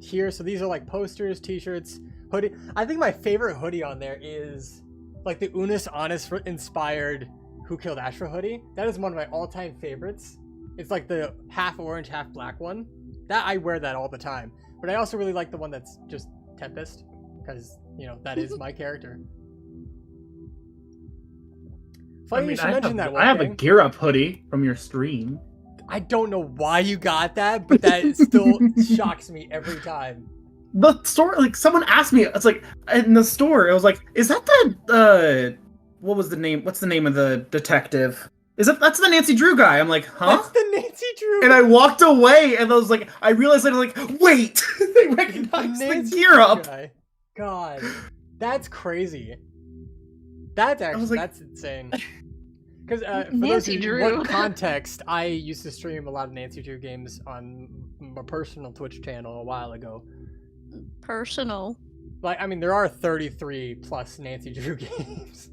here. So these are like posters, T-shirts, hoodie. I think my favorite hoodie on there is like the Unis Honest inspired Who Killed Ashra hoodie. That is one of my all-time favorites. It's like the half orange, half black one. That I wear that all the time. But I also really like the one that's just Tempest, because, you know, that is my character. Funny you should mention that one. I have a Gear Up hoodie from your stream. I don't know why you got that, but that still shocks me every time. The store, like, someone asked me, it's like, in the store, it was like, is that the, what was the name, what's the name of the detective? That's the Nancy Drew guy. I'm like, huh? That's the Nancy Drew. And I walked away, and I was like, I realized later, like, wait, they recognized the Gear Up. Guy. God, that's crazy. That's actually, that's insane. Because for those who want context, I used to stream a lot of Nancy Drew games on my personal Twitch channel a while ago. Personal? Like, I mean, there are 33 plus Nancy Drew games.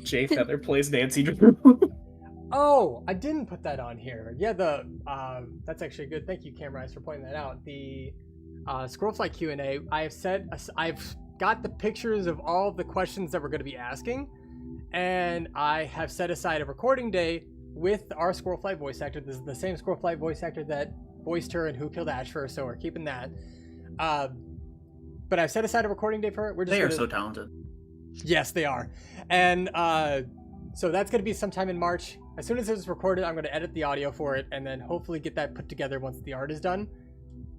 Jay Feather plays Nancy Drew. Oh, I didn't put that on here. Yeah, that's actually good. Thank you, Camrise, for pointing that out. The Scrollfly Q&A, I've got the pictures of all the questions that we're going to be asking, and I have set aside a recording day with our Squirrelfly voice actor. This is the same Squirrelfly voice actor that voiced her in Who Killed Ashfur, so we're keeping that. But I've set aside a recording day for it. They are so talented. Yes, they are. And so that's going to be sometime in March. As soon as it's recorded, I'm going to edit the audio for it and then hopefully get that put together once the art is done.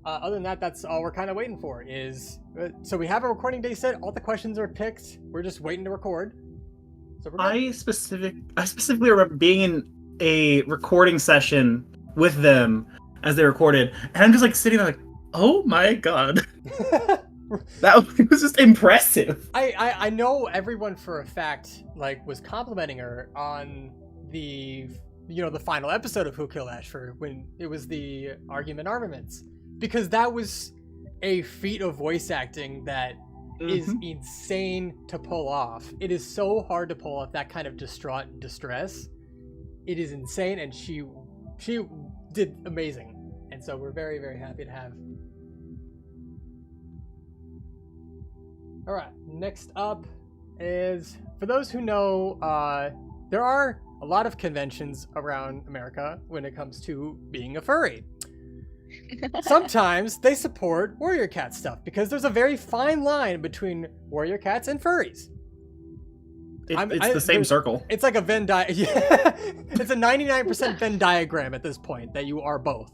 Other than that, that's all we're kind of waiting for is... so we have a recording day set. All the questions are picked. We're just waiting to record. So we're I specifically remember being in a recording session with them as they recorded, and I'm just like sitting there like, oh my god. It was just impressive. I know everyone for a fact like was complimenting her on the the final episode of Who Killed Ashfur when it was the argument armaments, because that was a feat of voice acting that is insane to pull off. It is so hard to pull off that kind of distraught distress. It is insane, and she did amazing, and so we're very, very happy to have. All right, next up is, for those who know, there are a lot of conventions around America when it comes to being a furry. Sometimes they support Warrior Cat stuff because there's a very fine line between Warrior Cats and furries. It's the same circle. It's like a Venn diagram. Yeah, it's a 99% Venn diagram at this point that you are both.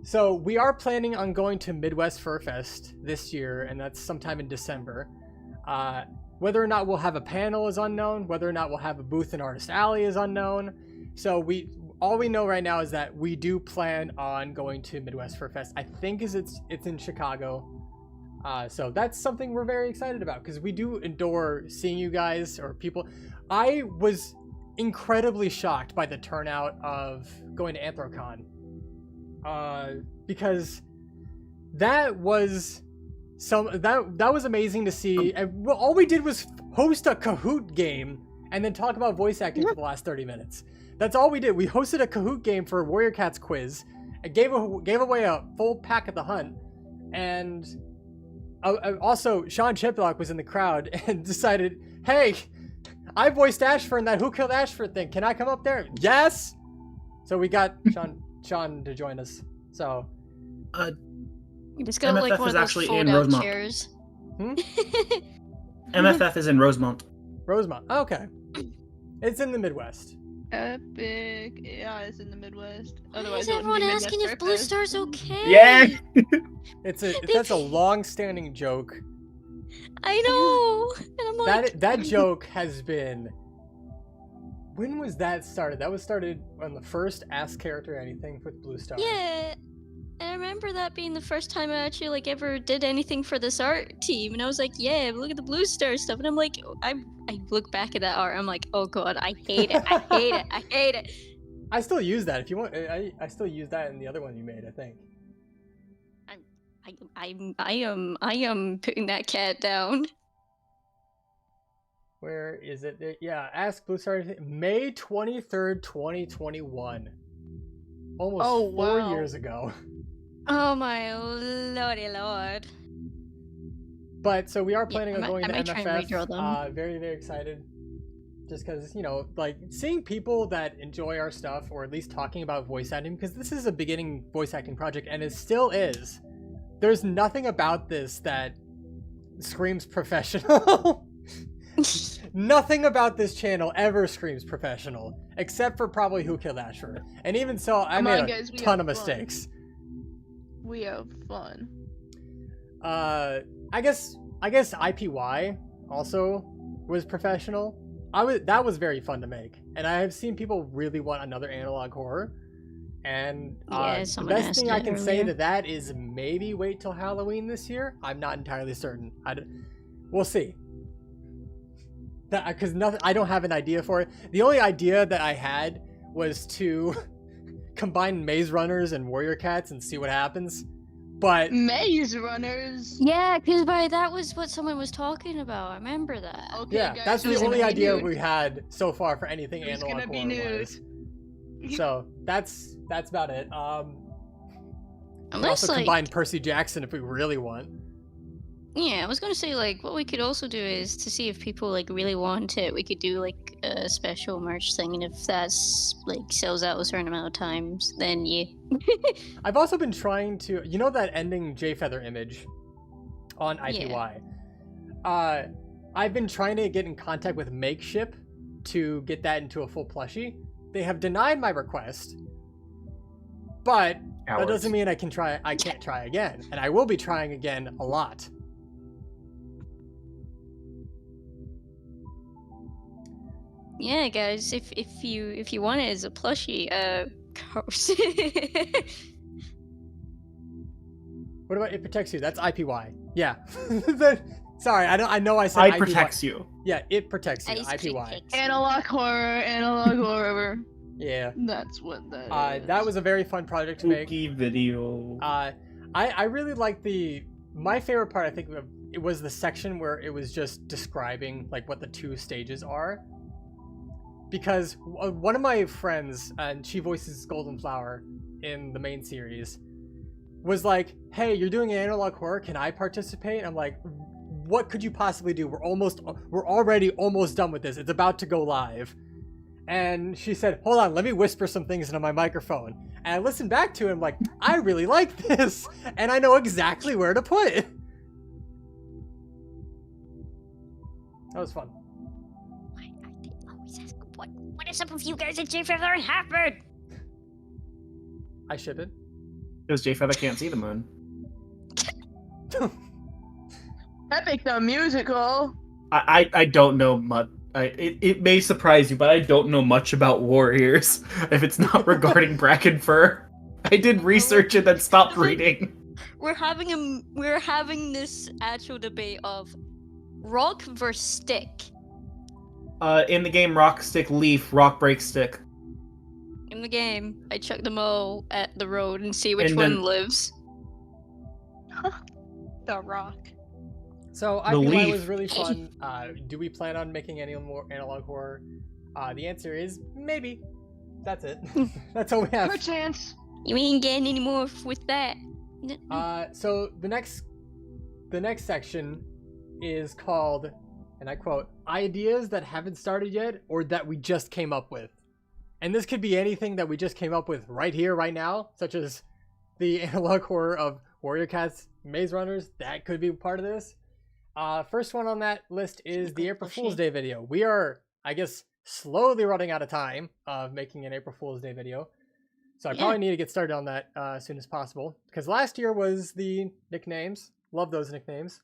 So we are planning on going to Midwest Fur Fest this year, and that's sometime in December. Whether or not we'll have a panel is unknown. Whether or not we'll have a booth in Artist Alley is unknown. So all we know right now is that we do plan on going to Midwest Fur Fest. I think it's in Chicago. So that's something we're very excited about because we do adore seeing you guys or people. I was incredibly shocked by the turnout of going to Anthrocon. Because that was that was amazing to see. And all we did was host a Kahoot game and then talk about voice acting for the last 30 minutes. That's all we did. We hosted a Kahoot game for Warrior Cats quiz. It gave away a full pack of the hunt, and also Sean Chiplock was in the crowd and decided, "Hey, I voiced Ashford in that Who Killed Ashford thing. Can I come up there?" Yes. So we got Sean to join us. So You just got like MFF one is of those actually in fold-out Rosemont. chairs. MFF is in Rosemont. Rosemont. Okay. It's in the Midwest. Epic. Yeah, it's in the Midwest. Why Otherwise, is it wouldn't everyone be Midwest asking if Fur Blue Fest. Star's okay? Yeah. That's a long-standing joke. I know. And I'm like, That joke has been. When was that started? That was started on the first Ask Character Anything with Blue Star. yeah. And I remember that being the first time I actually like ever did anything for this art team, and I was like, yeah, look at the Blue Star stuff, and I'm like, I look back at that art, I'm like, oh god, I hate it, I hate it, I hate it. I still use that. If you want, I still use that in the other one you made. I think. I am putting that cat down. Where is it? Yeah, Ask Blue Star. May 23rd, 2021. Almost 4 years ago. Oh my lordy lord. But so we are planning on I going to might try and redraw MFF. them. Very, very excited. Just because, like seeing people that enjoy our stuff, or at least talking about voice acting, because this is a beginning voice acting project, and it still is. There's nothing about this that screams professional. Nothing about this channel ever screams professional, except for probably Who Killed Ashford. And even so, I made a ton of mistakes. We have fun. I guess IPY also was professional. That was very fun to make, and I have seen people really want another analog horror. And Yeah, the someone best asked thing I it can say earlier. to that is maybe wait till Halloween this year. I'm not entirely certain. We'll see. Because I don't have an idea for it. The only idea that I had was to combine Maze Runners and Warrior Cats and see what happens. But Maze Runners. Yeah, because that was what someone was talking about. I remember that. Okay, yeah, guys, that's who's the only gonna be idea nude? we had so far for anything Who's analog gonna be horror nude? wise. So that's about it. We can Unless also like, combine Percy Jackson if we really want. yeah, I was gonna say like what we could also do is to see if people like really want it. We could do like a special merch thing, and if that's like sells out a certain amount of times, then yeah. I've also been trying to, that ending J Feather image on IPY. I've been trying to get in contact with Makeship to get that into a full plushie. They have denied my request, but that doesn't mean I can't try again, and I will be trying again a lot. Yeah, guys, if you want it as a plushie, What about It Protects You? That's IPY. Yeah. Sorry, I know I said I IPY. protects you. Yeah, It Protects You. Ice IPY. Cream Cakes. Analog horror. Yeah. That's what that is. That was a very fun project to make. Spooky video. I really liked my favorite part, I think, it was the section where it was just describing like what the two stages are. Because one of my friends, and she voices Golden Flower in the main series, was like, hey, you're doing an analog horror, can I participate? I'm like, what could you possibly do? We're already almost done with this. It's about to go live. And she said, hold on, let me whisper some things into my microphone. And I listened back to it, I'm like, I really like this. And I know exactly where to put it. That was fun. Why are they always asking what is up with you guys at J Feather and Halfbird? I ship it. Because J Feather can't see the moon. Epic the musical. I don't know much It may surprise you, but I don't know much about warriors if it's not regarding Brackenfur. I did research and then stopped reading. We're having this actual debate of rock versus stick. In the game, rock, stick, leaf, rock, break, stick. In the game, I chuck them all at the road and see which And one then- lives. The rock. So I The think that leaf. was really fun. Do we plan on making any more analog horror? The answer is maybe. That's it. That's all we have. Perchance. You ain't getting any more with that. So the next section is called, and I quote, "Ideas that haven't started yet or that we just came up with." And this could be anything that we just came up with right here, right now, such as the analog horror of Warrior Cats Maze Runners. That could be part of this. First one on that list is the April Fool's Day video. We are, I guess, slowly running out of time of making an April Fool's Day video. So I probably need to get started on that as soon as possible. Because last year was the nicknames. Love those nicknames.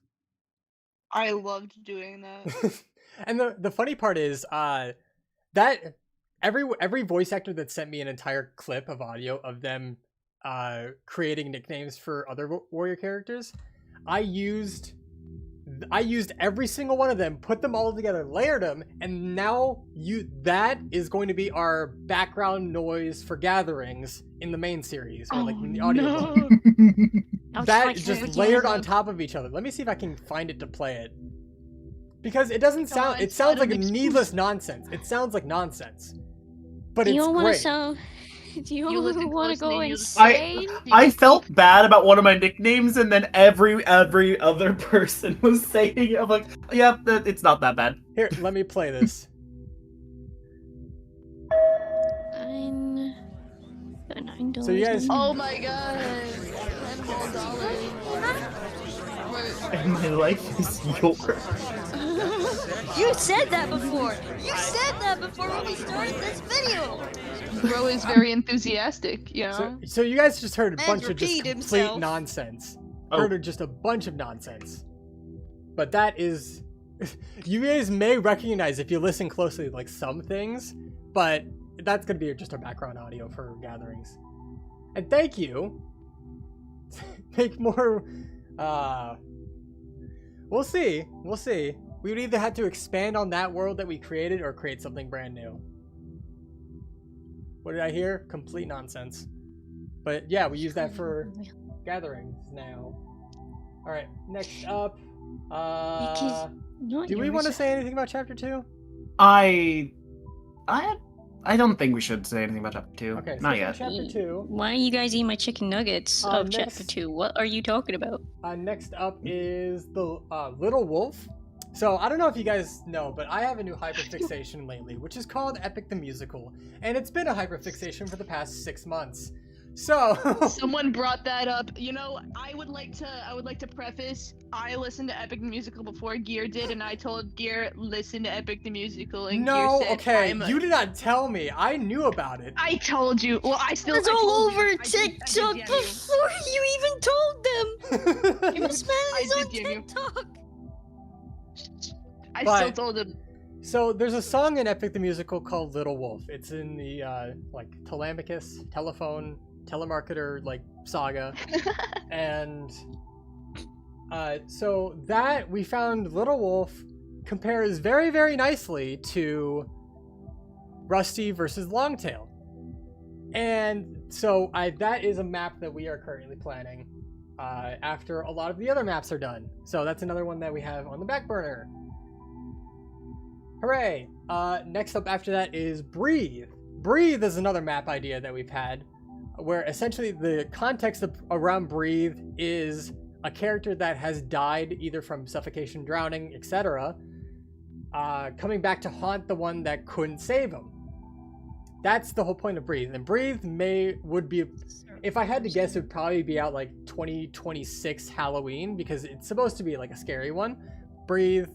I loved doing that. And the funny part is that every voice actor that sent me an entire clip of audio of them creating nicknames for other warrior characters, I used every single one of them, put them all together, layered them, and now that is going to be our background noise for gatherings in the main series, or like in the audio. That just layered on top of each other. Let me see if I can find it to play it. Because it doesn't sound, it sounds like a needless nonsense. It sounds like nonsense. But it's great. Do you want to go closely, insane? I felt bad about one of my nicknames, and then every other person was saying, I'm like, yeah, it's not that bad. Here, let me play this. $9. So you guys, Oh my god. $10. And my life is yours. You said that before. You said that before when we started this video. Bro is very enthusiastic, you know? so you guys just heard a Man's bunch of just repeated complete himself. nonsense. Oh. Heard just a bunch of nonsense. But that is, you guys may recognize if you listen closely like some things, but that's gonna be just our background audio for gatherings. And thank you. Make more. We'll see. We'll see. We would either have to expand on that world that we created or create something brand new. What did I hear? Complete nonsense. But yeah, we use that for gatherings now. Alright, next up. Do we want to say anything about chapter 2? I don't think we should say anything about chapter 2. Okay, so Not for yet. chapter 2. Why are you guys eating my chicken nuggets of next- chapter 2? What are you talking about? Next up is the Little Wolf. So I don't know if you guys know, but I have a new hyperfixation lately, which is called Epic the Musical, and it's been a hyperfixation for the past 6 months. So Someone brought that up. You know, I would like to preface, I listened to Epic the Musical before Gear did, and I told Gear, listen to Epic the Musical, and no, Gear said, okay, I'm a- you did not tell me. I knew about it. I told you. Well, I still. It's I all told you. over I did TikTok DM you. before you even told them. This man I is on did DM you. TikTok. I But- still told him. So there's a song in Epic the Musical called Little Wolf. It's in the like Telemachus, telemarketer like saga. And so that we found Little Wolf compares very, very nicely to Rusty versus Longtail. And so that is a map that we are currently planning after a lot of the other maps are done. So that's another one that we have on the back burner. Hooray! Next up after that is Breathe. Breathe is another map idea that we've had, where essentially the context around Breathe is a character that has died either from suffocation, drowning, etc., coming back to haunt the one that couldn't save him. That's the whole point of Breathe. And Breathe would be, if I had to guess, it would probably be out like 2026 Halloween, because it's supposed to be like a scary one. Breathe.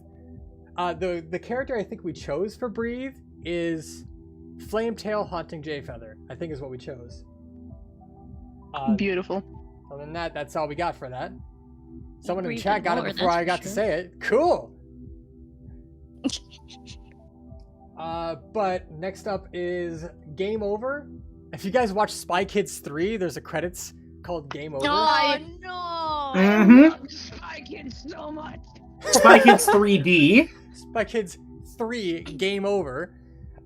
The character I think we chose for Breathe is Flametail Haunting Jayfeather, I think is what we chose. Beautiful. Other than that, that's all we got for that. Someone in Breathe chat got it more, before that's I for got to sure. say it. Cool! But next up is Game Over. If you guys watch Spy Kids 3, there's a credits called Game Over. Oh no! Mm-hmm. Spy Kids so much. Spy Kids 3D. Spy Kids 3 Game Over.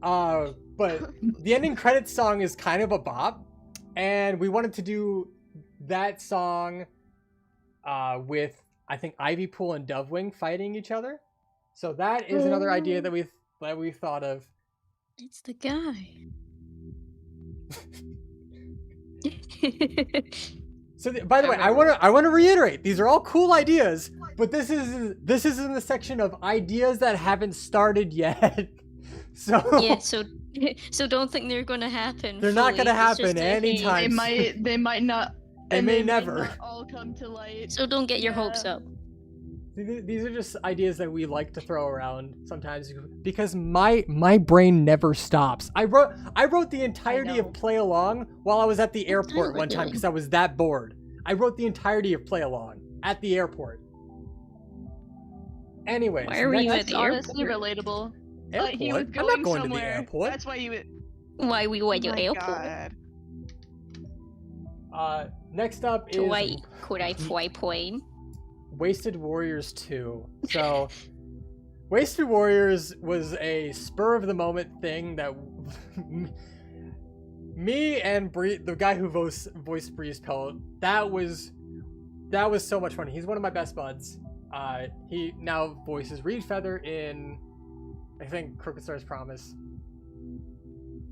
But the ending credits song is kind of a bop, and we wanted to do that song with, I think, Ivy Pool and Dovewing fighting each other. So that is another idea that we thought of. It's the guy. So by the way, I want to reiterate, these are all cool ideas, but this is in the section of ideas that haven't started yet. So Yeah, so don't think they're gonna happen. They're not fully. gonna It's just happen a hint. anytime. They might not. They and may they never. Might not all come to light. So don't get your hopes up. These are just ideas that we like to throw around sometimes because my brain never stops. I wrote the entirety of Play Along while I was at the airport one time because I was that bored. I wrote the entirety of Play Along at the airport. Anyways, Why were you at That's the honestly airport? relatable. airport? He was I'm going not going somewhere. to the airport. That's why you. Why we went to Oh my airport? God. Next up is Could I point? Wasted Warriors 2. So, Wasted Warriors was a spur of the moment thing that me and the guy who voiced Breeze Pelt, that was so much fun. He's one of my best buds. He now voices Reed Feather in, I think, Crooked Star's Promise.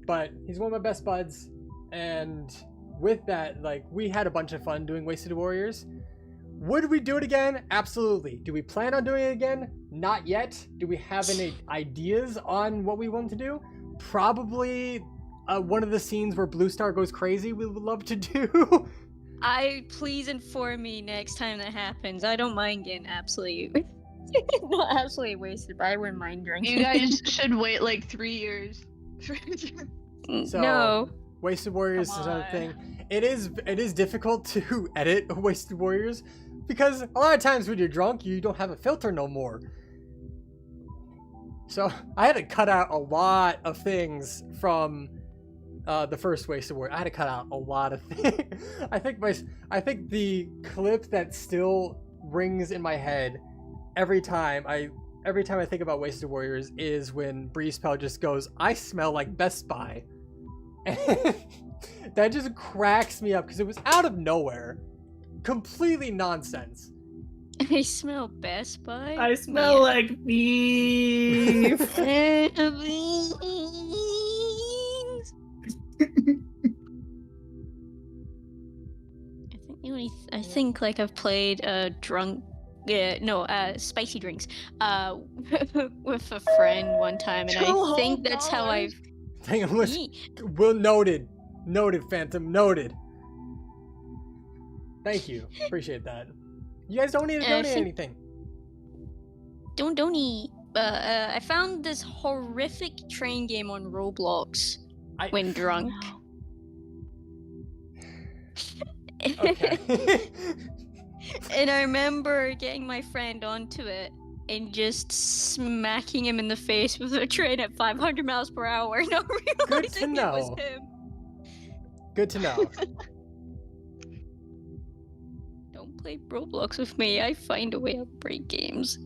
But he's one of my best buds, and with that, like, we had a bunch of fun doing Wasted Warriors. Would we do it again? Absolutely. Do we plan on doing it again? Not yet. Do we have any ideas on what we want to do? Probably one of the scenes where Blue Star goes crazy we would love to do. Please inform me next time that happens. I don't mind getting absolutely not absolutely wasted, but I wouldn't mind drinking. You guys should wait like 3 years. So, No. Wasted Warriors is Come another on. thing. It is difficult to edit Wasted Warriors because a lot of times when you're drunk, you don't have a filter no more. So I had to cut out a lot of things from the first Wasted Warriors. I had to cut out a lot of things. I think the clip that still rings in my head every time I think about Wasted Warriors is when Breeze Pelt just goes, "I smell like Best Buy." And that just cracks me up because it was out of nowhere. Completely nonsense. I smell Best Buy. I smell like beef. I think like I've played spicy drinks with a friend one time, and I think that's how I've. Hang on, well, noted, Phantom, noted. Thank you, appreciate that. You guys don't need to donate anything. Don't eat. I found this horrific train game on Roblox when drunk. Okay. And I remember getting my friend onto it and just smacking him in the face with a train at 500 miles per hour. No, Good to realizing it know. was him. Good to know. Don't play Roblox with me. I find a way to break games.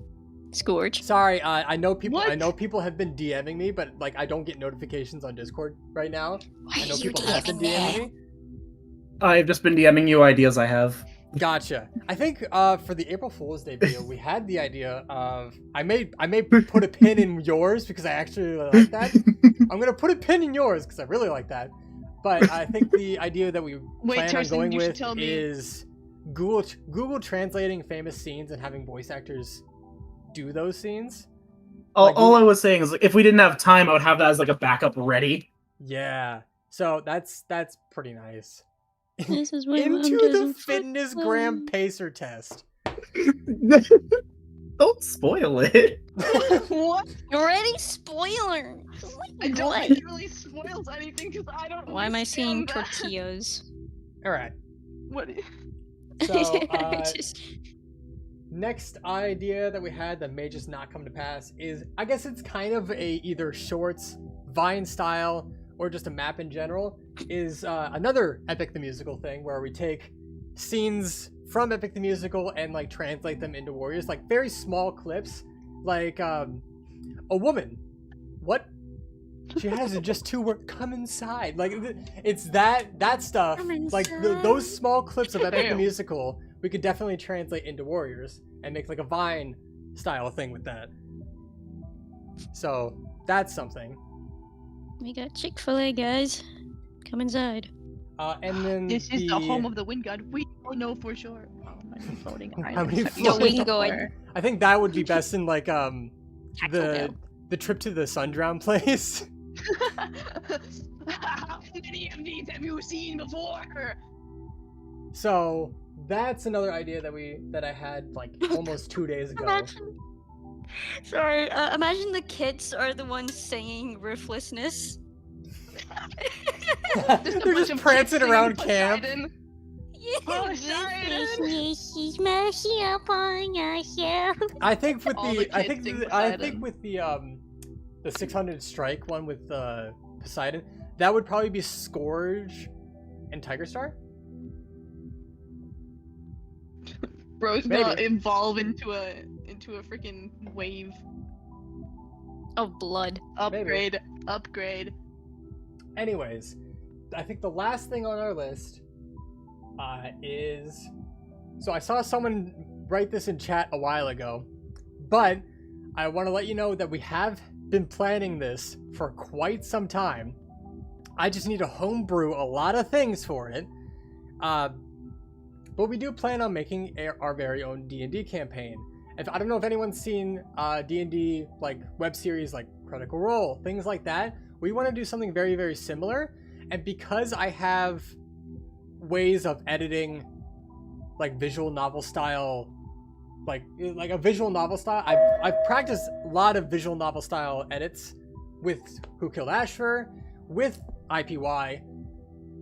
Scourge. Sorry, I know people. What? I know people have been DMing me, but like I don't get notifications on Discord right now. Why I know are you people have been DMing DMing me? me. I've just been DMing you ideas I have. Gotcha. I think for the April Fool's Day video, we had the idea of I may put a pin in yours because I actually really like that. I'm gonna put a pin in yours because I really like that. But I think the idea that we plan on Turson, going you should with tell me. is Google translating famous scenes and having voice actors do those scenes. All I was saying is, like, if we didn't have time, I would have that as like a backup ready. Yeah. So that's pretty nice. This is what Into Mom the doesn't Fitness fuck Gram with. Pacer test. Don't spoil it. What? Already spoiler. I don't What? think it really spoils anything because I don't. Why am I seeing understand that. tortillas? All right. What? So Just- next idea that we had that may just not come to pass is, I guess it's kind of a either shorts, Vine style, or just a map in general, is another Epic the Musical thing where we take scenes from Epic the Musical and like translate them into Warriors, like very small clips, like a woman. What? She has just 2 words. Come inside. Like it's that stuff. Like those small clips of Epic the Musical, we could definitely translate into Warriors and make like a Vine style thing with that. So that's something. We got Chick-fil-A, guys. Come inside. And then This is the home of the Wind God. We all know for sure. Oh, I'm floating. How many No, we can go I think that would be best in like Taco the trip to the Sundrown place. How many of these have you seen before? So that's another idea that I had like almost 2 days ago. Imagine the kids are the ones singing Ruthlessness. They're just prancing around camp. She's mercy upon yourself. I think with All the the I kids think sing I Poseidon. think with the 600 strike one with Poseidon, that would probably be Scourge and Tiger Star. Bro's Maybe. gonna evolve into a freaking wave. Of blood. Upgrade. Anyways, I think the last thing on our list is, so I saw someone write this in chat a while ago, but I want to let you know that we have been planning this for quite some time. I just need to homebrew a lot of things for it. But we do plan on making our very own D&D campaign. I don't know if anyone's seen D&D like web series like Critical Role, things like that. We want to do something very, very similar. And because I have ways of editing like visual novel style, like a visual novel style, I've practiced a lot of visual novel style edits with Who Killed Ashfur, with IPY.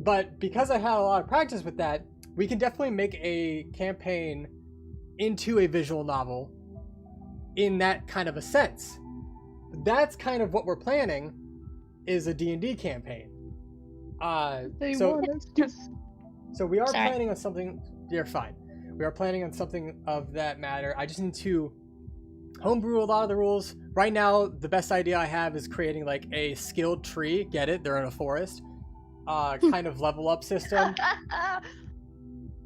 But because I had a lot of practice with that, we can definitely make a campaign into a visual novel in that kind of a sense. That's kind of what we're planning, is a D&D campaign. So we are planning on something. You're fine. We are planning on something of that matter. I just need to homebrew a lot of the rules. Right now, the best idea I have is creating like a skilled tree. Get it? They're in a forest. Kind of level up system.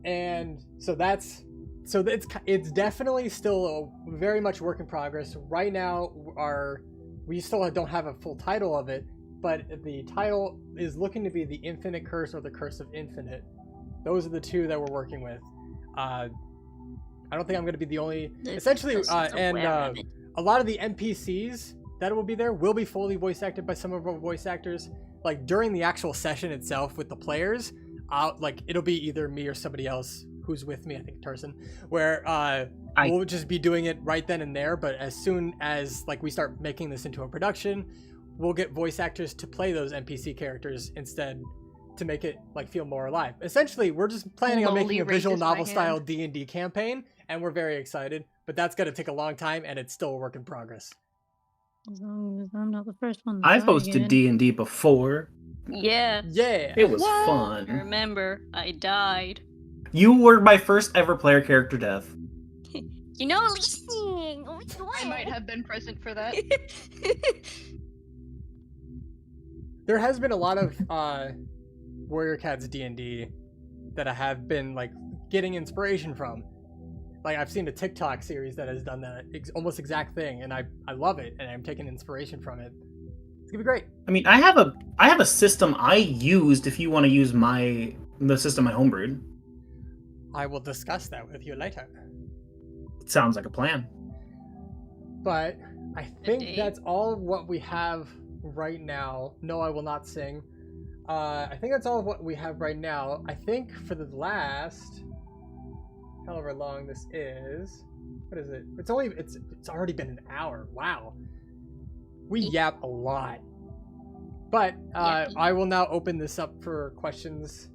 And so it's definitely still a very much work in progress. Right now, we still don't have a full title of it, but the title is looking to be The Infinite Curse or The Curse of Infinite. Those are the two that we're working with. I don't think I'm going to be the only. Essentially, a lot of the NPCs that will be there will be fully voice acted by some of our voice actors. Like during the actual session itself with the players, like it'll be either me or somebody else who's with me. I think Turson, where we'll just be doing it right then and there. But as soon as like we start making this into a production, we'll get voice actors to play those NPC characters instead, to make it like feel more alive. Essentially, we're just planning on making a visual novel style D&D campaign, and we're very excited. But that's going to take a long time, and it's still a work in progress. As long as I'm not the first one. I've hosted D&D before. Yeah. It was fun. Remember, I died. You were my first ever player character death. You know, listening. I might have been present for that. There has been a lot of Warrior Cats D&D that I have been like getting inspiration from. Like I've seen a TikTok series that has done that almost exact thing, and I love it, and I'm taking inspiration from it. It's gonna be great. I mean, I have a system I used. If you want to use the system I homebrewed, I will discuss that with you later. it sounds like a plan. But I think that's all of what we have right now. No, I will not sing. I think that's all of what we have right now. I think for the last, however long this is, what is it? It's already been an hour. Wow. We yap a lot. But I will now open this up for questions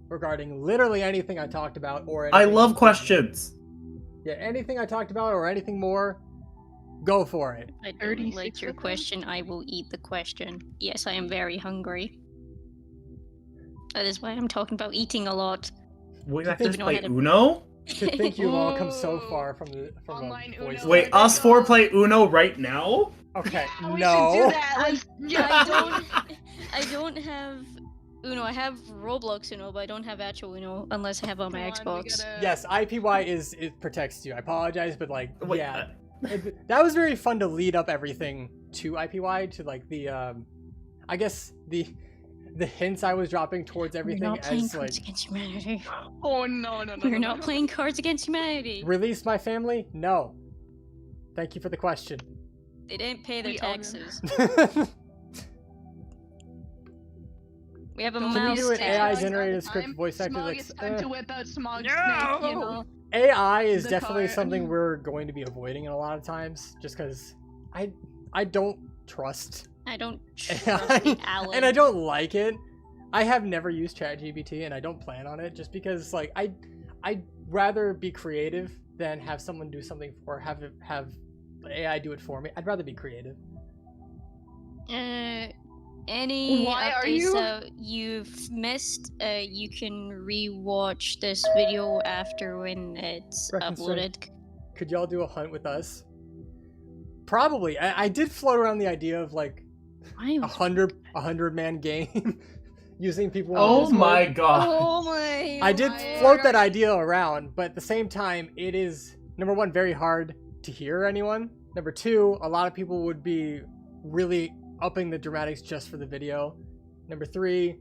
regarding literally anything I talked about, or I love questions. Yeah, anything I talked about or anything more, go for it. I don't 36 like your of them? question. I will eat the question. Yes, I am very hungry. That is why I'm talking about eating a lot. Voice You actors think- play Uno? To think you've all come so Ooh. far from the Online a voice. Uno. Wait, us four play Uno right now? Okay, Yeah, we no. should do that. Let's I don't have Uno. I have Roblox Uno, but I don't have actual Uno unless I have it on my Come on, we Xbox. gotta- Yes, IPY it protects you. I apologize, but like, Wait, yeah, that was very fun to lead up everything to IPY to like the I guess the hints I was dropping towards We're everything not playing as like Cards Against Humanity. Oh no, no, no. We're no, not no. playing Cards Against Humanity. release my family. No, thank you for the question. They didn't pay their We own them. taxes. We have a Don't Can we mouse do an tax. AI Smog generated all the script time. voice actor Smog, that's it's time to whip out Smog No! Snake, you know. AI is The definitely card. something we're going to be avoiding in a lot of times, just because I don't trust I don't AI, trust the Alan. and I don't like it. I have never used ChatGPT, and I don't plan on it, just because like I'd rather be creative than have someone do something or have the AI do it for me. I'd rather be creative. Any Why are updates you- that you've missed, you can rewatch this video after when it's Reconcile. uploaded. Could y'all do a hunt with us? Probably. I did float around the idea of like I a was 100 man game using people. on Oh Discord. my god. Oh my! I did my float that gosh. idea around, but at the same time, it is number one, very hard to hear anyone. Number two, a lot of people would be really upping the dramatics just for the video. Number three,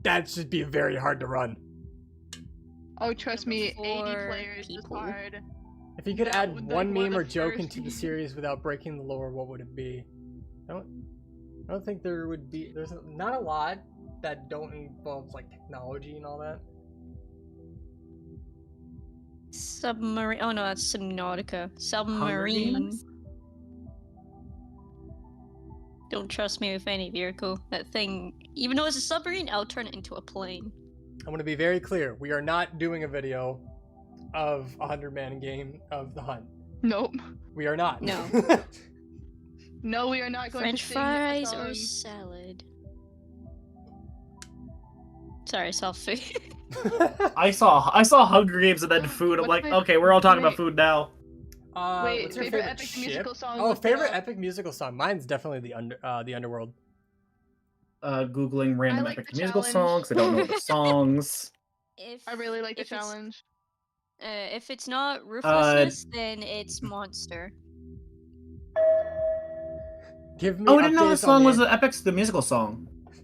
that'd just be very hard to run. Oh, trust me, 80 4 players is people. hard. If you could That add would, one like, one of meme or the joke first into the memes. series without breaking the lore, what would it be? I don't think there would be. There's not a lot that don't involve like technology and all that. Submarine. Oh no, that's Subnautica. Submarine. Games? Don't trust me with any vehicle. That thing, even though it's a submarine, I'll turn it into a plane. I'm going to be very clear. We are not doing a video of a 100-man game of the hunt. Nope. We are not. No. No, we are not going French to sing a fries or song. salad? Sorry, soft food. I saw Hunger Games and then food. I'm What's like, my- okay, we're all talking wait. about food now. Wait, what's your favorite favorite epic ship? musical song? Oh, Look it favorite up. epic musical song. Mine's definitely the Underworld. Googling random like epic the musical challenge. songs. I don't know the songs. If I really like the if it's- challenge. If it's not Ruthlessness, then it's Monster. Give me Oh, I didn't know updates this on song the- was the musical song. Give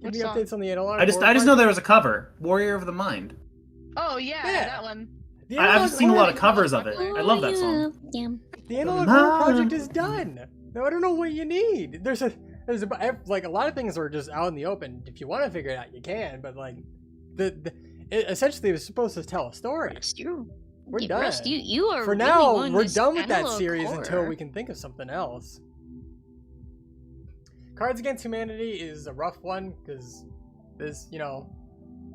What me song? updates on the analog. I just know there was a cover, Warrior of the Mind. Oh yeah, Yeah. that one. The I've analog seen a lot of horror- covers of it. I love that song. Yeah. The analog horror project is done. No, I don't know what you need. There's like a lot of things are just out in the open. If you want to figure it out, you can. But like it essentially was supposed to tell a story. Rust, you. We're yeah, done. Rust, you are For really now, on we're this done with that analog series until horror. we can think of something else. Cards Against Humanity is a rough one because this, I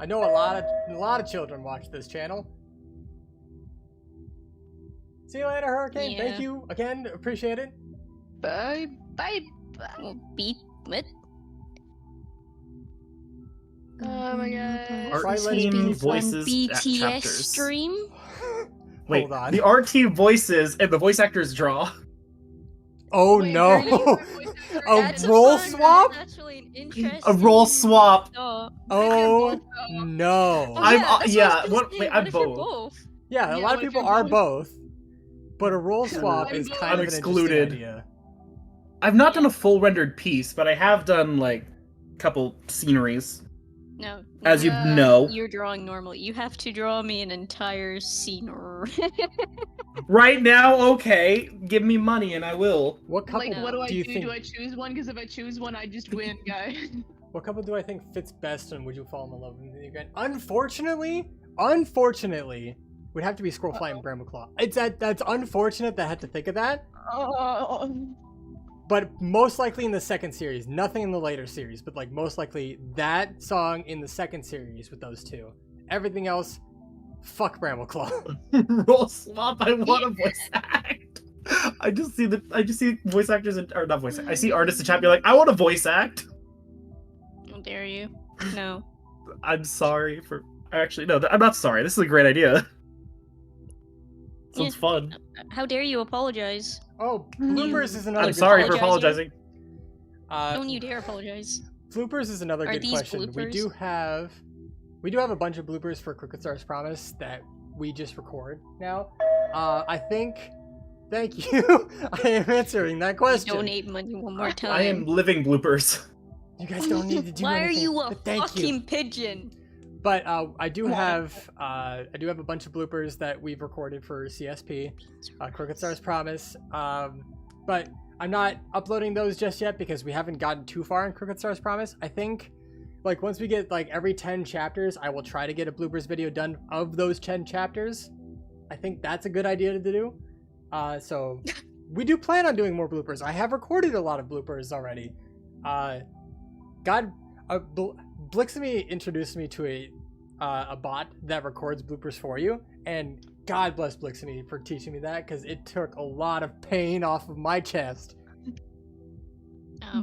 know a lot of children watch this channel. See you later, Hurricane. Thank Yeah. you again. Appreciate it. Bye, bye. Well, beat what? Oh my god. Art Try team letting people- voices BTS chapters. stream. Wait, Hold on. the art team voices and the voice actors draw. Oh Wait, no! are you a voice actor? A That's role fun, swap? That's actually an interesting. A role swap. thought. Oh Oh, no! Oh, I'm- yeah, that's what I was yeah, gonna what- say, wait, what I'm if you're both. both? Yeah, a Yeah, lot what of if people you're are both? both, but a role swap I'm is both. kind I'm of excluded. an interesting idea. I've not done a full rendered piece, but I have done like a couple sceneries. No. As you Yeah. know. You're drawing normally. You have to draw me an entire scene. Right now, okay, give me money and I will. What couple Like, what do I you do? think? Do I choose one? Because if I choose one, I just win, guys. What couple do I think fits best and Would You Fall in Love with Me Again? Unfortunately, would have to be Scroll Fly and Bramble Claw. That's unfortunate that I had to think of that. Oh. But most likely in the second series, nothing in the later series, but like most likely that song in the second series with those two. Everything else, Fuck Brambleclaw. Roll swap. I want a voice act. I just see voice actors or not voice act. I see artists in chat be like, I want a voice act. How dare you? No. I'm sorry for actually no. I'm not sorry. This is a great idea. Sounds fun. How dare you apologize? Oh, bloopers is another. I'm good sorry for apologizing. apologizing. Don't you dare apologize. Bloopers is another Are good these question. We bloopers? do have a bunch of bloopers for Crooked Star's Promise that we just record now. I think. Thank you. I am answering that question. Donate money one more time. I am living bloopers. You guys don't need to do Why anything. are you a but thank fucking you. pigeon? But I do have a bunch of bloopers that we've recorded for CSP, Crooked Star's Promise. But I'm not uploading those just yet because we haven't gotten too far in Crooked Star's Promise. I think like once we get like every 10 chapters, I will try to get a bloopers video done of those 10 chapters. I think that's a good idea to do. So we do plan on doing more bloopers. I have recorded a lot of bloopers already. Blixamy introduced me to a bot that records bloopers for you, and God bless Blixamy for teaching me that because it took a lot of pain off of my chest.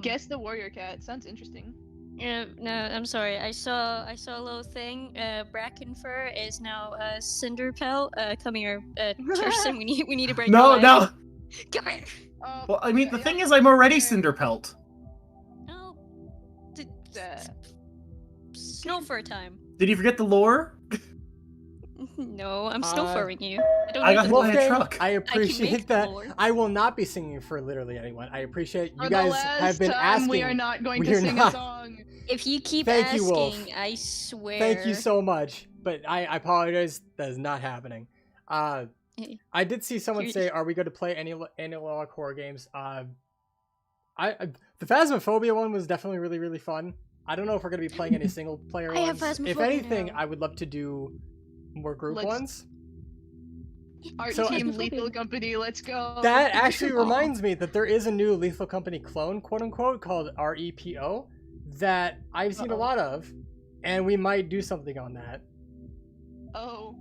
Guess the warrior cat. Sounds interesting. Yeah, no, I'm sorry. I saw a little thing. Brackenfur is now Cinderpelt. Come here, Kirsten. We need to break. No, no. Come here. Well, I mean, the thing is, I'm already Cinderpelt. No. Snow for a time. Did you forget the lore? No, I'm still furring you. I got hit by a Wolfgang, truck. I appreciate make that. lore. I will not be singing for literally anyone. I appreciate you For guys the last have been time, asking. we are not going We to are sing not. a song. If you keep Thank you, asking, Wolf. I swear. Thank you so much, but I apologize. That is not happening. I did see someone say, "Are we going to play any analog horror games?" The Phasmophobia one was definitely really, really fun. I don't know if we're going to be playing any single player I have ones. If Phasmophobia anything, now. I would love to do more group Let's- ones. Art So- team Lethal Company, let's go. That actually reminds me that there is a new Lethal Company clone, quote unquote, called REPO that I've seen a lot of, and we might do something on that. Oh.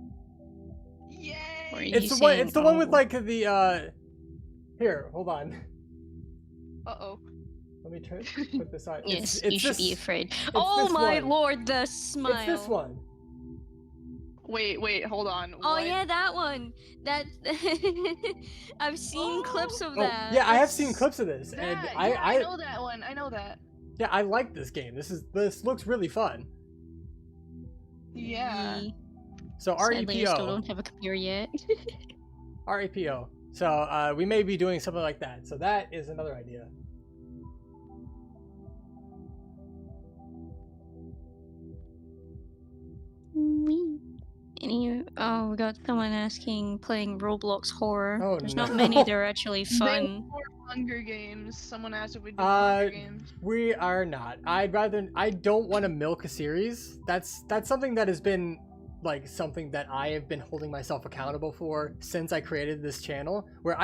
Yay! Or you It's the one. saying, It's the one with oh. like the. Here, hold on. Uh-oh. Let me try put this on. Yes, it's you should this, be afraid. it's Oh this my one. lord, the smile. It's this one. Wait, hold on. Oh What? yeah, that one. That I've seen clips of Oh, that. yeah, I have seen It's- clips of this, and That, I I know that one. I know that. yeah, I like this game. This looks really fun. Yeah. So Sadly, I still REPO, don't have a computer yet. REPO. So we may be doing something like that. So that is another idea. Oh, we got someone asking playing Roblox horror. Oh, There's no. not many that are actually They fun. were Hunger Games. Someone asked if we'd do Hunger Games. We are not. I don't want to milk a series. That's something that has been like something that I have been holding myself accountable for since I created this channel. Where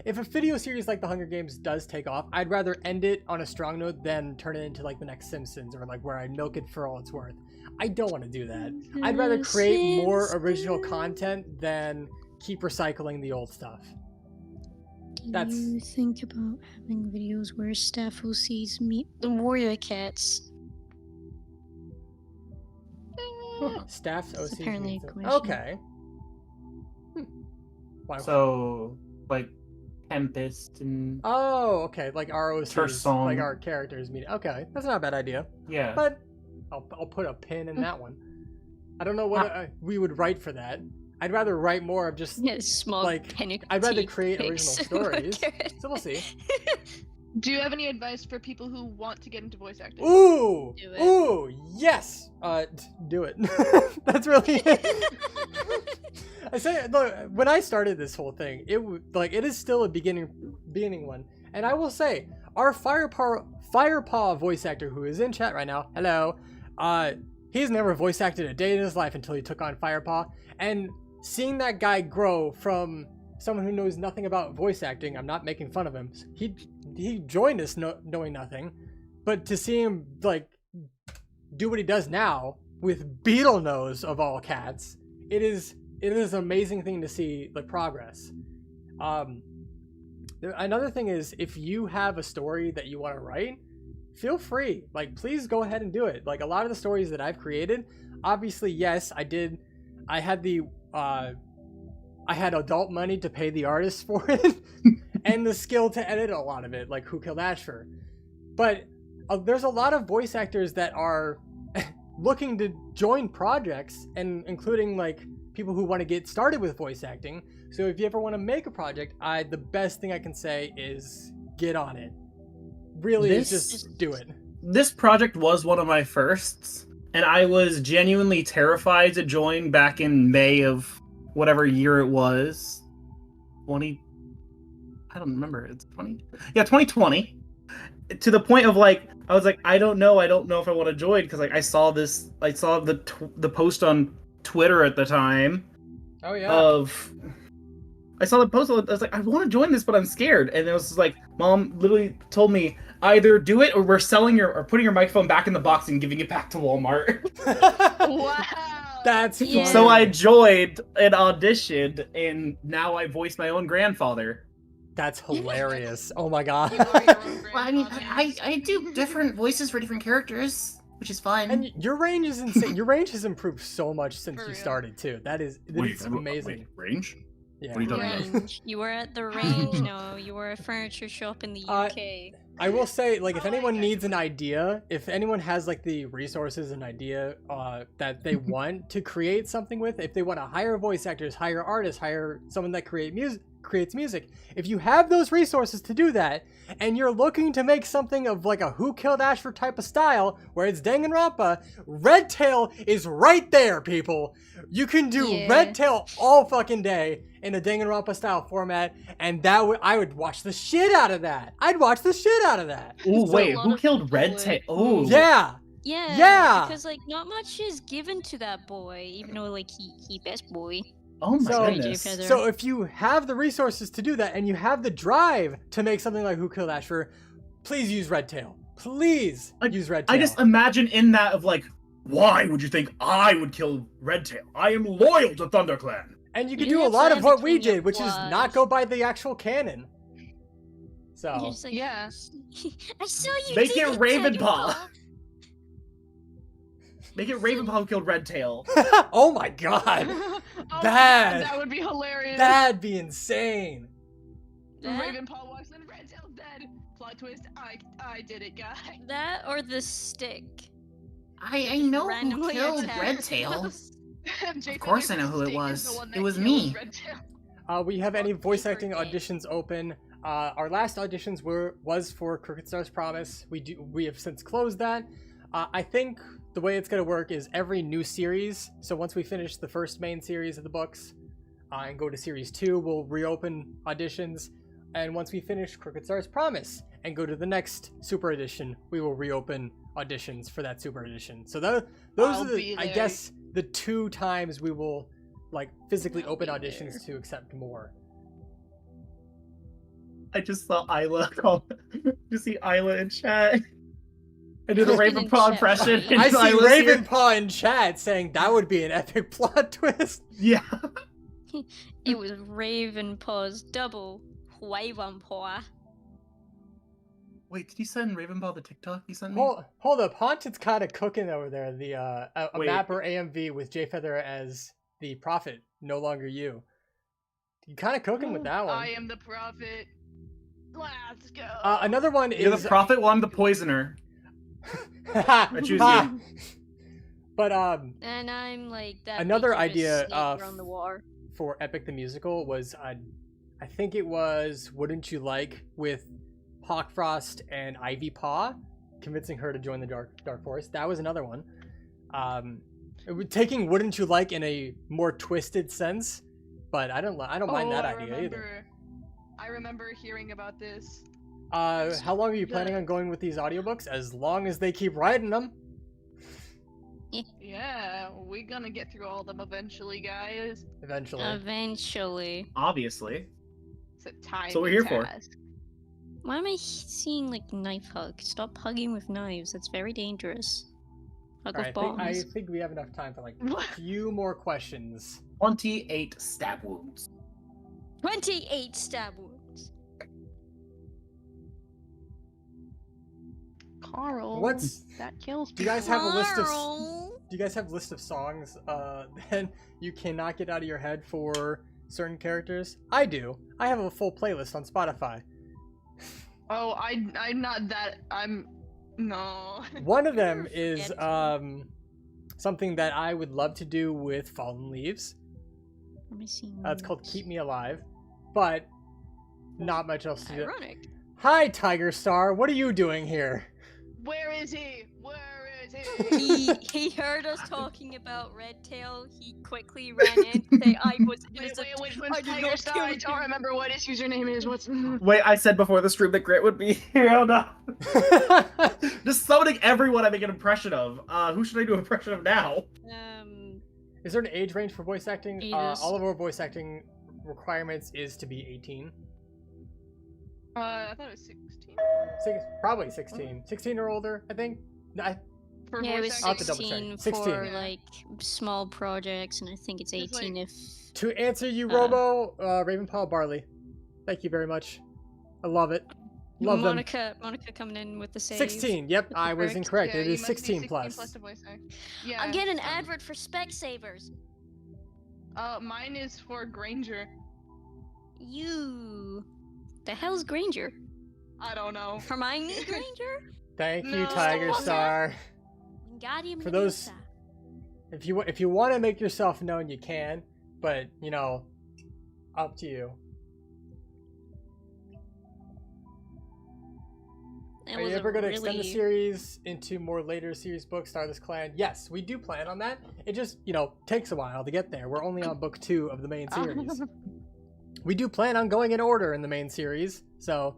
if a video series like the Hunger Games does take off, I'd rather end it on a strong note than turn it into like the next Simpsons or like where I milk it for all it's worth. I don't want to do that. I'd rather create more original content than keep recycling the old stuff. That's- You think about having videos where Staffel sees me, the warrior cats. Staff's That's OC. apparently a question. Okay. Why? So, like, Tempest and Oh, okay. Like our OCs, Terson. like our characters meeting. Okay, that's not a bad idea. yeah. But I'll put a pin in that one. I don't know what we would write for that. I'd rather write more of just. Yeah, small Like, panic. I'd rather tea create pics. original stories. So we'll see. Do you have any advice for people who want to get into voice acting? Ooh, Do it. ooh, yes. Do it. That's really it. I say, look, when I started this whole thing, it is still a beginning one, and I will say, our Firepaw voice actor who is in chat right now, hello, he's never voice acted a day in his life until he took on Firepaw, and seeing that guy grow from someone who knows nothing about voice acting, I'm not making fun of him. He joined us knowing nothing, but to see him like do what he does now with Beetlenose of all cats it is an amazing thing to see the progress. Another thing is, if you have a story that you want to write, feel free. Like, please go ahead and do it. Like, a lot of the stories that I've created, obviously, yes, I had adult money to pay the artists for it, and the skill to edit a lot of it, like Who Killed Ashfur. But there's a lot of voice actors that are looking to join projects, and including like people who want to get started with voice acting. So if you ever want to make a project, the best thing I can say is get on it. Really, just do it. This project was one of my firsts, and I was genuinely terrified to join back in May of whatever year it was. I don't remember. It's 2020. To the point of like, I was like, I don't know if I want to join, because like I saw the post on Twitter at the time. Oh yeah. I saw the post. I was like, I want to join this, but I'm scared. And it was just like, Mom literally told me, either do it or we're selling or putting your microphone back in the box and giving it back to Walmart. Wow. That's Yeah. So I joined and auditioned, and now I voice my own grandfather. That's hilarious. Oh my god. You are your own Well, I mean, grandfather. I do different voices for different characters, which is fun. And your range is insane. Your range has improved so much since For you real. started too. It's amazing. Range? Yeah. What are you talking about? Range. You were at the range. No, you were a furniture shop in the UK. I will say, like, if Oh, I anyone get needs an idea, if anyone has like the resources and idea that they want to create something with, if they want to hire voice actors, hire artists, hire someone that creates music, if you have those resources to do that, and you're looking to make something of like a Who Killed Ashfur type of style, where it's Danganronpa, Red Tail is right there, people. You can do Yeah. Red Tail all fucking day in a Danganronpa style format, and I would watch the shit out of that. I'd watch the shit out of that. Ooh, So wait, a lot who of killed people Red would- Tail? Oh, Yeah. Yeah. Yeah. Because like not much is given to that boy, even though like he best boy. Oh my So- goodness. Feather. So if you have the resources to do that, and you have the drive to make something like Who Killed Ashfur, please use Red Tail. Please use Red Tail. I just imagine in that of like, why would you think I would kill Red Tail? I am loyal to ThunderClan. And you can You do a have lot of time what we between your did, which is not flaws. go by the actual canon. You're So just like, Yeah. I saw you. Make do it that, Ravenpaw. Dragonpaw. Make it Ravenpaw who killed Red Tail. oh my god, Oh my That- God, that would be hilarious. that'd be insane. That, Ravenpaw walks in, Red Tail dead. Plot twist, I did it, guy. that or the stick. I know who Randomly killed attack. Red Tail. Of course I know who it was. It was me. We have any Oh, voice paper acting game. auditions open? Our last auditions was for Crooked Star's Promise. We have since closed that. I think the way it's gonna work is every new series. So once we finish the first main series of the books, and go to series 2, we'll reopen auditions. And once we finish Crooked Star's Promise and go to the next Super Edition, we will reopen auditions for that Super Edition. So those I'll are be I there. guess the 2 times we will like physically I'll open be auditions to accept more. I just saw Isla call. You see Isla in chat. I did a Who's been in Ravenpaw chat, impression. buddy? and I see Isla's here. Ravenpaw in chat saying that would be an epic plot twist. Yeah. It was Ravenpaw's double Ravenpaw. Wait, did you send Ravenpaw the TikTok you sent me? Hold up, Haunted's kind of cooking over there. The a Wait. mapper AMV with J Feather as the prophet, no longer you. You kind of cooking with that one. I am the prophet. Let's go. Another one You're is the prophet, well, I'm the poisoner. I choose you. But And I'm like that. Another beaker idea, snake around the war. for Epic the Musical was I think it was Wouldn't You Like with Hawkfrost and Ivy Paw, convincing her to join the Dark Forest. That was another one. Taking Wouldn't You Like in a more twisted sense, but I don't mind that idea either. I remember hearing about this. How long are you planning on going with these audiobooks? As long as they keep writing them. Yeah, we're gonna get through all of them eventually, guys. Eventually. Eventually. Obviously. It's a time. So we're here for. Why am I seeing like knife hug? Stop hugging with knives. That's very dangerous. Hug Alright, of I bombs. think we have enough time for like a What? few more questions. 28 stab wounds. 28 stab wounds. Carl. What's That kills do you guys have a list of Carl. do you guys have a list of songs that you cannot get out of your head for certain characters? I do. I have a full playlist on Spotify. Oh, I'm not that. I'm. No. One of them You're is forgetful. something that I would love to do with Fallen Leaves. Let me see. It's called Keep Me Alive, but not much else to do. Ironic. Hi, Tiger Star. What are you doing here? Where is he? Where is he? He heard us talking about Red Tail. He quickly ran in to say I was Wait, innocent. which I one's did Tiger not Star? kill I don't him." remember what his username is. What's. Wait, I said before the stream that Grit would be here. Oh no. Just summoning everyone I make an impression of. Who should I do an impression of now? Is there an age range for voice acting? Yes. All of our voice acting requirements is to be 18. I thought it was 16. Probably 16. 16 or older, I think. For Yeah, it voice was I'll have to acting. double check. 16 for 16. like small projects, and I think it's It's 18 like- if. To answer you, Uh. Robo, Ravenpaw Barley. Thank you very much. I love it. Love them. Monica coming in with the save. 16. Yep, I was Correct. incorrect. Yeah, it you is must be 16 plus. to voice act. Yeah. I'm getting an advert for Specsavers. Mine is for Granger. You. The hell's Granger? I don't know. Hermione Granger? Thank you, No. Tiger What's Star. Wingardium For those- Leviosa. If you want to make yourself known, you can. But up to you. It Are you was a ever going to extend the really- series into more later series books, Stardust Clan? Yes, we do plan on that. It just, takes a while to get there. We're only on book 2 of the main series. We do plan on going in order in the main series. So,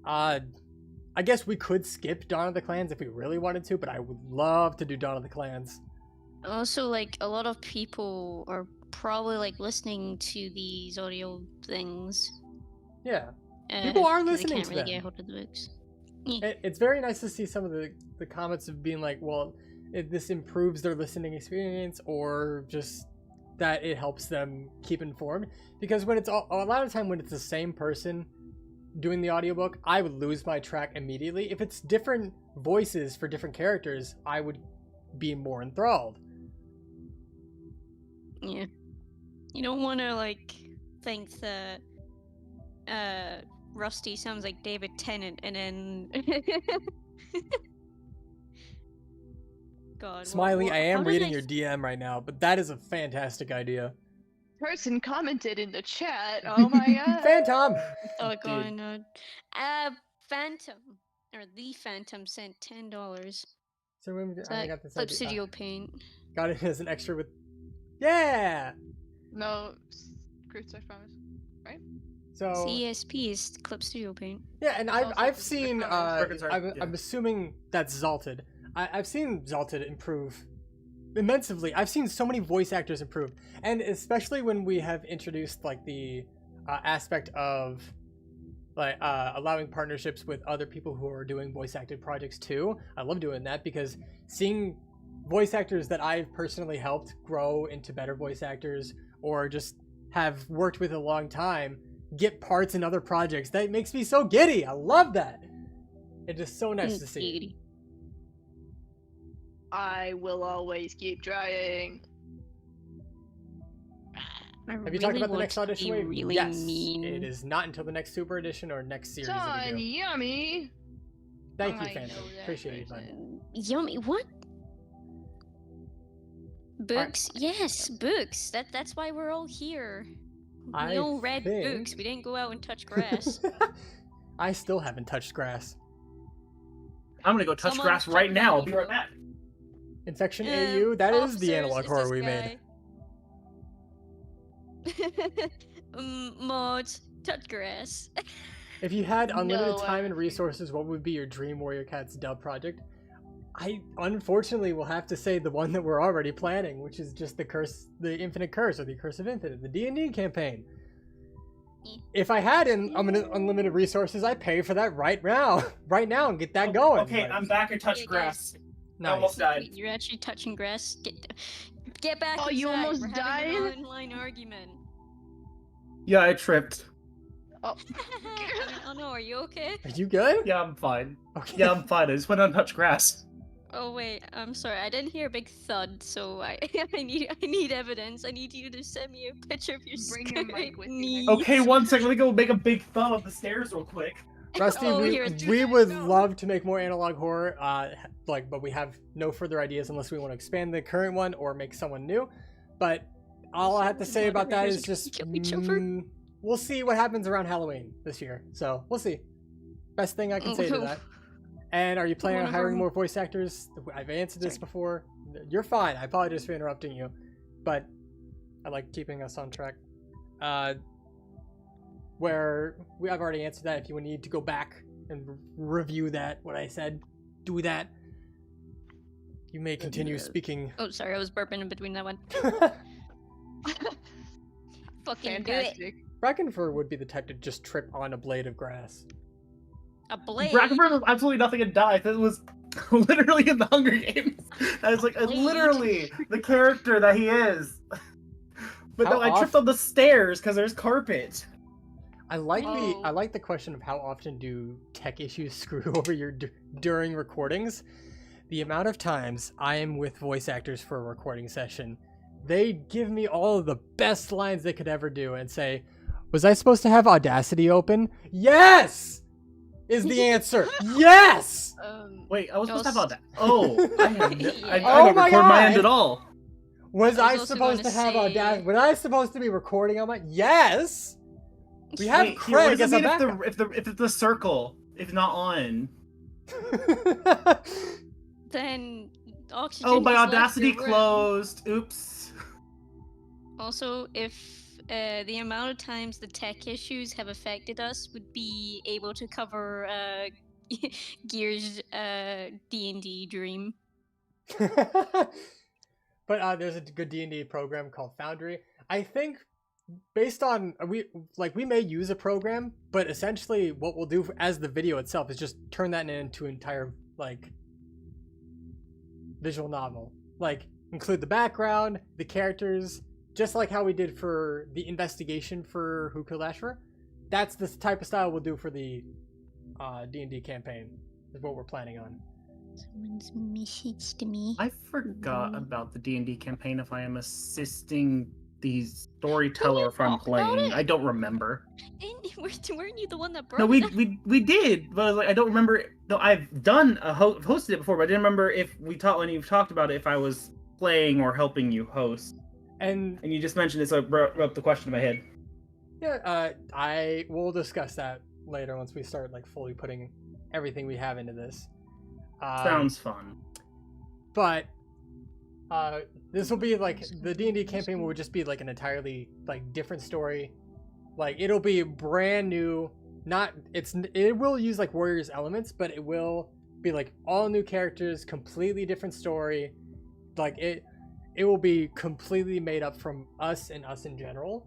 I guess we could skip Dawn of the Clans if we really wanted to, but I would love to do Dawn of the Clans. Also, like, a lot of people are probably, like, listening to these audio things. Yeah. People are 'cause they listening can't to really them. get hold of the books. It's very nice to see some of the comments of being like, well, this improves their listening experience, or just that it helps them keep informed. Because when it's a lot of time when it's the same person doing the audiobook, I would lose my track immediately. If it's different voices for different characters, I would be more enthralled. Yeah. You don't want to, like, think that Rusty sounds like David Tennant and then. God. Smiley, I am how did reading your DM right now, but that is a fantastic idea. Person commented in the chat. Oh my god. Phantom! Oh, Dude. God, no. Phantom. Or The Phantom sent $10. So when Is I that got this Clip idea. Studio Paint. Got it as an extra with. Yeah! No, Cruise I promise. So. CSP is Clip Studio Paint. Yeah, and Also I've for seen. the I'm assuming that's Zalted. I've seen Zalted improve immensely. I've seen so many voice actors improve, and especially when we have introduced like the aspect of like allowing partnerships with other people who are doing voice acted projects too. I love doing that because seeing voice actors that I've personally helped grow into better voice actors or just have worked with a long time get parts in other projects, that makes me so giddy. I love that. It's just so nice to see. I will always keep trying. Have you talked about the next audition wave? Really Yes, mean. it is not until the next Super Edition or next series that we Son, do. yummy. Thank you, I Phantom. know that Appreciate you, bud. person. Yummy. What? Books? Yes, books. That's why we're all here. We I all read think- books. We didn't go out and touch grass. I still haven't touched grass. I'm gonna go touch Someone grass check right that now. I'll be right email. back. Infection AU, that is the officers, analog is horror this we made. guy- Mods, touch grass. If you had unlimited No, time and resources, what would be your Dream Warrior Cats dub project? I unfortunately will have to say the one that we're already planning, which is just the Infinite Curse, or the Curse of Infinite, the D&D campaign. If I had unlimited resources, I'd pay for that right now, and get that going. Okay, but- I'm back. I touched Yeah, grass. Nice. Almost died. You're actually touching grass. Get back. Oh, you inside. almost We're having died? an online argument. Yeah, I tripped. Oh. Oh no, are you okay? Are you good? Yeah, I'm fine. Okay. Yeah, I'm fine. I just went on touch grass. Oh wait, I'm sorry. I didn't hear a big thud, so I need evidence. I need you to send me a picture of your Bring your mic with you knee. next Okay, 1 second. Let me go make a big thumb up the stairs real quick. Rusty, Oh, we, here, do we that, would go. love to make more analog horror, but we have no further ideas unless we want to expand the current one or make someone new. But all I have to say about that is just Kill each other. we'll see what happens around Halloween this year. So we'll see. Best thing I can say to that. And are you planning on One of hiring our- more voice actors? I've answered this before. You're fine. I apologize for interrupting you, but I like keeping us on track. I've already answered that. If you need to go back and review that, what I said, do that. You may continue speaking. Oh, sorry, I was burping in between that one. Fucking do it. Fantastic. Brackenfur would be the type to just trip on a blade of grass. A blade. Brackenford was absolutely nothing and died. That was literally in the Hunger Games. I was like, Blade. literally the character that he is. But How no, I tripped on the stairs because there's carpet. I like Oh. I like the question of how often do tech issues screw over your during recordings. The amount of times I am with voice actors for a recording session, they give me all of the best lines they could ever do and say, "Was I supposed to have Audacity open?" Yes, is the answer. Yes. Wait, I was supposed to have Also- all that. Oh, I don't Yeah. Oh my record my end God. at all. Was I I was also supposed to gonna have say- Audacity? Was I supposed to be recording on my? Yes. We have Wait, here, what Craig does as it a mean backup. if the circle if not on? Then oxygen. Oh, my has left Audacity your room. closed. Oops. Also, if the amount of times the tech issues have affected us would be able to cover Gears D&D Dream. But there's a good D&D program called Foundry. I think based on we may use a program, but essentially what we'll do as the video itself is just turn that into an entire visual novel. Like include the background, the characters, just like how we did for the investigation for Who Killed Ashfur. That's the type of style we'll do for the D&D campaign. Is what we're planning on. Someone's messaged me. I forgot about the D&D campaign if I am assisting the storyteller if I'm talk about playing. it? I don't remember. Weren't you the one that brought No, it up? we did, but I was like, I don't remember. No, I've done hosted it before, but I didn't remember if when you've talked about it, if I was playing or helping you host. And And you just mentioned it, so it brought up the question in my head. yeah, I will discuss that later once we start fully putting everything we have into this. Sounds fun. But this will be the D&D campaign will just be an entirely different story. It'll be brand new. It will use Warriors elements, but it will be all new characters, completely different story. It will be completely made up from us and us in general.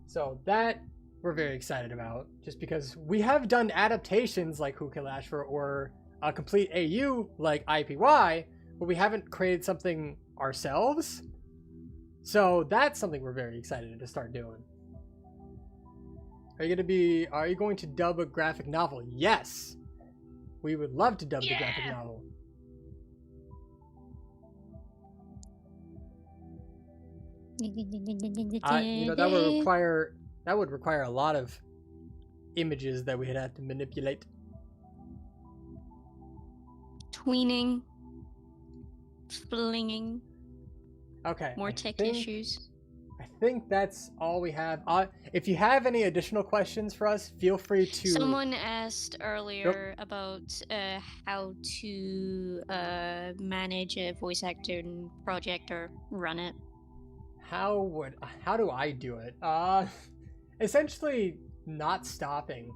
So that we're very excited about, just because we have done adaptations like Who Killed Ashfur or a complete AU like IPY, but we haven't created something ourselves. So that's something we're very excited to start doing. Are you going to dub a graphic novel? Yes. We would love to dub the graphic novel. That would require a lot of images that we'd have to manipulate. Tweening. Flinging. Okay. More I tech think- issues. I think that's all we have. If you have any additional questions for us, feel free to. Someone asked earlier about how to manage a voice acting project or run it. How do I do it? Essentially, not stopping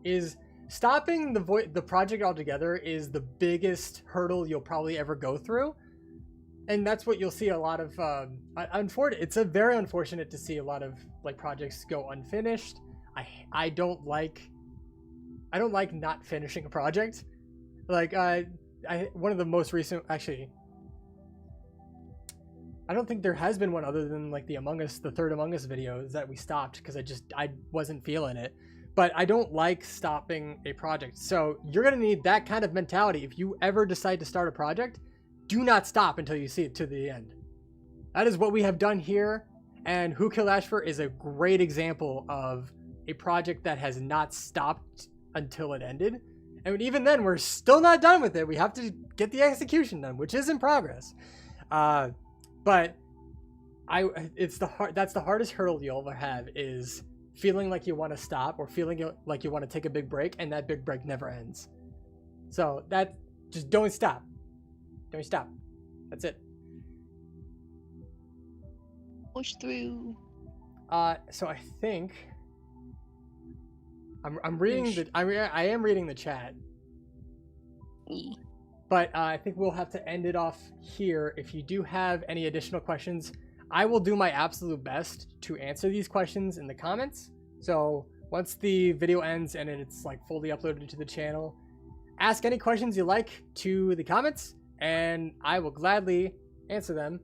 the project altogether is the biggest hurdle you'll probably ever go through, and that's what you'll see a lot of. It's a very unfortunate to see a lot of projects go unfinished. I don't like not finishing a project. one of the most recent, actually, I don't think there has been one other than like the third Among Us videos that we stopped because I wasn't feeling it. But I don't like stopping a project. So you're gonna need that kind of mentality. If you ever decide to start a project, do not stop until you see it to the end. That is what we have done here. And Who Killed Ashfur is a great example of a project that has not stopped until it ended. And even then, we're still not done with it. We have to get the execution done, which is in progress. But that's the hardest hurdle you'll ever have, is feeling like you want to stop or feeling like you want to take a big break, and that big break never ends. So just don't stop. Don't stop. That's it. Push through. So I think I'm reading I am reading the chat. But I think we'll have to end it off here. If you do have any additional questions, I will do my absolute best to answer these questions in the comments. So once the video ends and it's like fully uploaded to the channel, ask any questions you like to the comments, and I will gladly answer them.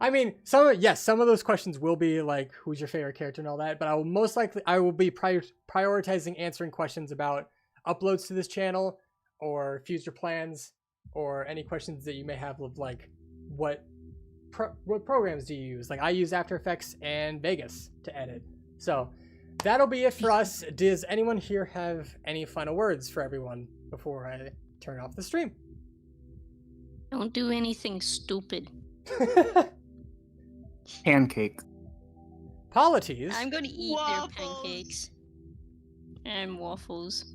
I mean, some of those questions will be like, who's your favorite character and all that, but I will be prioritizing answering questions about uploads to this channel or future plans, or any questions that you may have of like, what programs do you use? Like, I use After Effects and Vegas to edit. So that'll be it for us. Does anyone here have any final words for everyone before I turn off the stream? Don't do anything stupid. Pancake. Polities. I'm going to eat Waffles. their pancakes and waffles.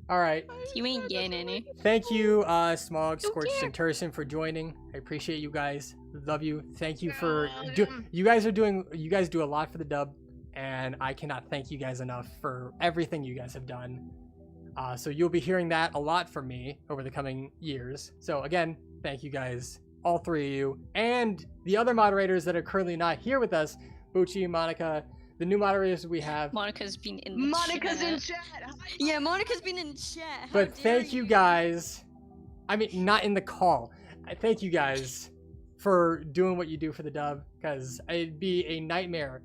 All right. You ain't getting any. Thank you, Smog, Scorched, and Turson for joining. I appreciate you guys. Love you. Thank you for you guys do a lot for the dub, and I cannot thank you guys enough for everything you guys have done. So you'll be hearing that a lot from me over the coming years. So again, thank you guys, all three of you, and the other moderators that are currently not here with us, Bucci, Monica, the new moderators we have. Monica's been in the Monica's chat. in chat. Yeah, Monica's been in chat. How But dare thank you guys. I mean, not in the call. Thank you guys for doing what you do for the dub, because it'd be a nightmare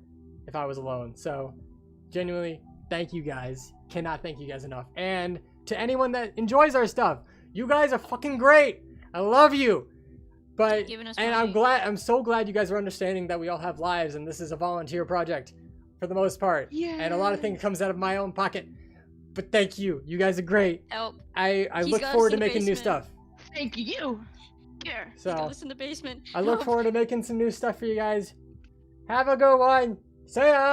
if I was alone. So genuinely, thank you guys. Cannot thank you guys enough. And to anyone that enjoys our stuff, you guys are fucking great. I love you. But Giving us and money. I'm so glad you guys are understanding that we all have lives and this is a volunteer project for the most part. Yeah. And a lot of things comes out of my own pocket. But thank you. You guys are great. Help. I He's look got us forward to in the making new basement. stuff. Thank you. Here. He's got So us in the basement. I look Help. forward to making some new stuff for you guys. Have a good one. See ya.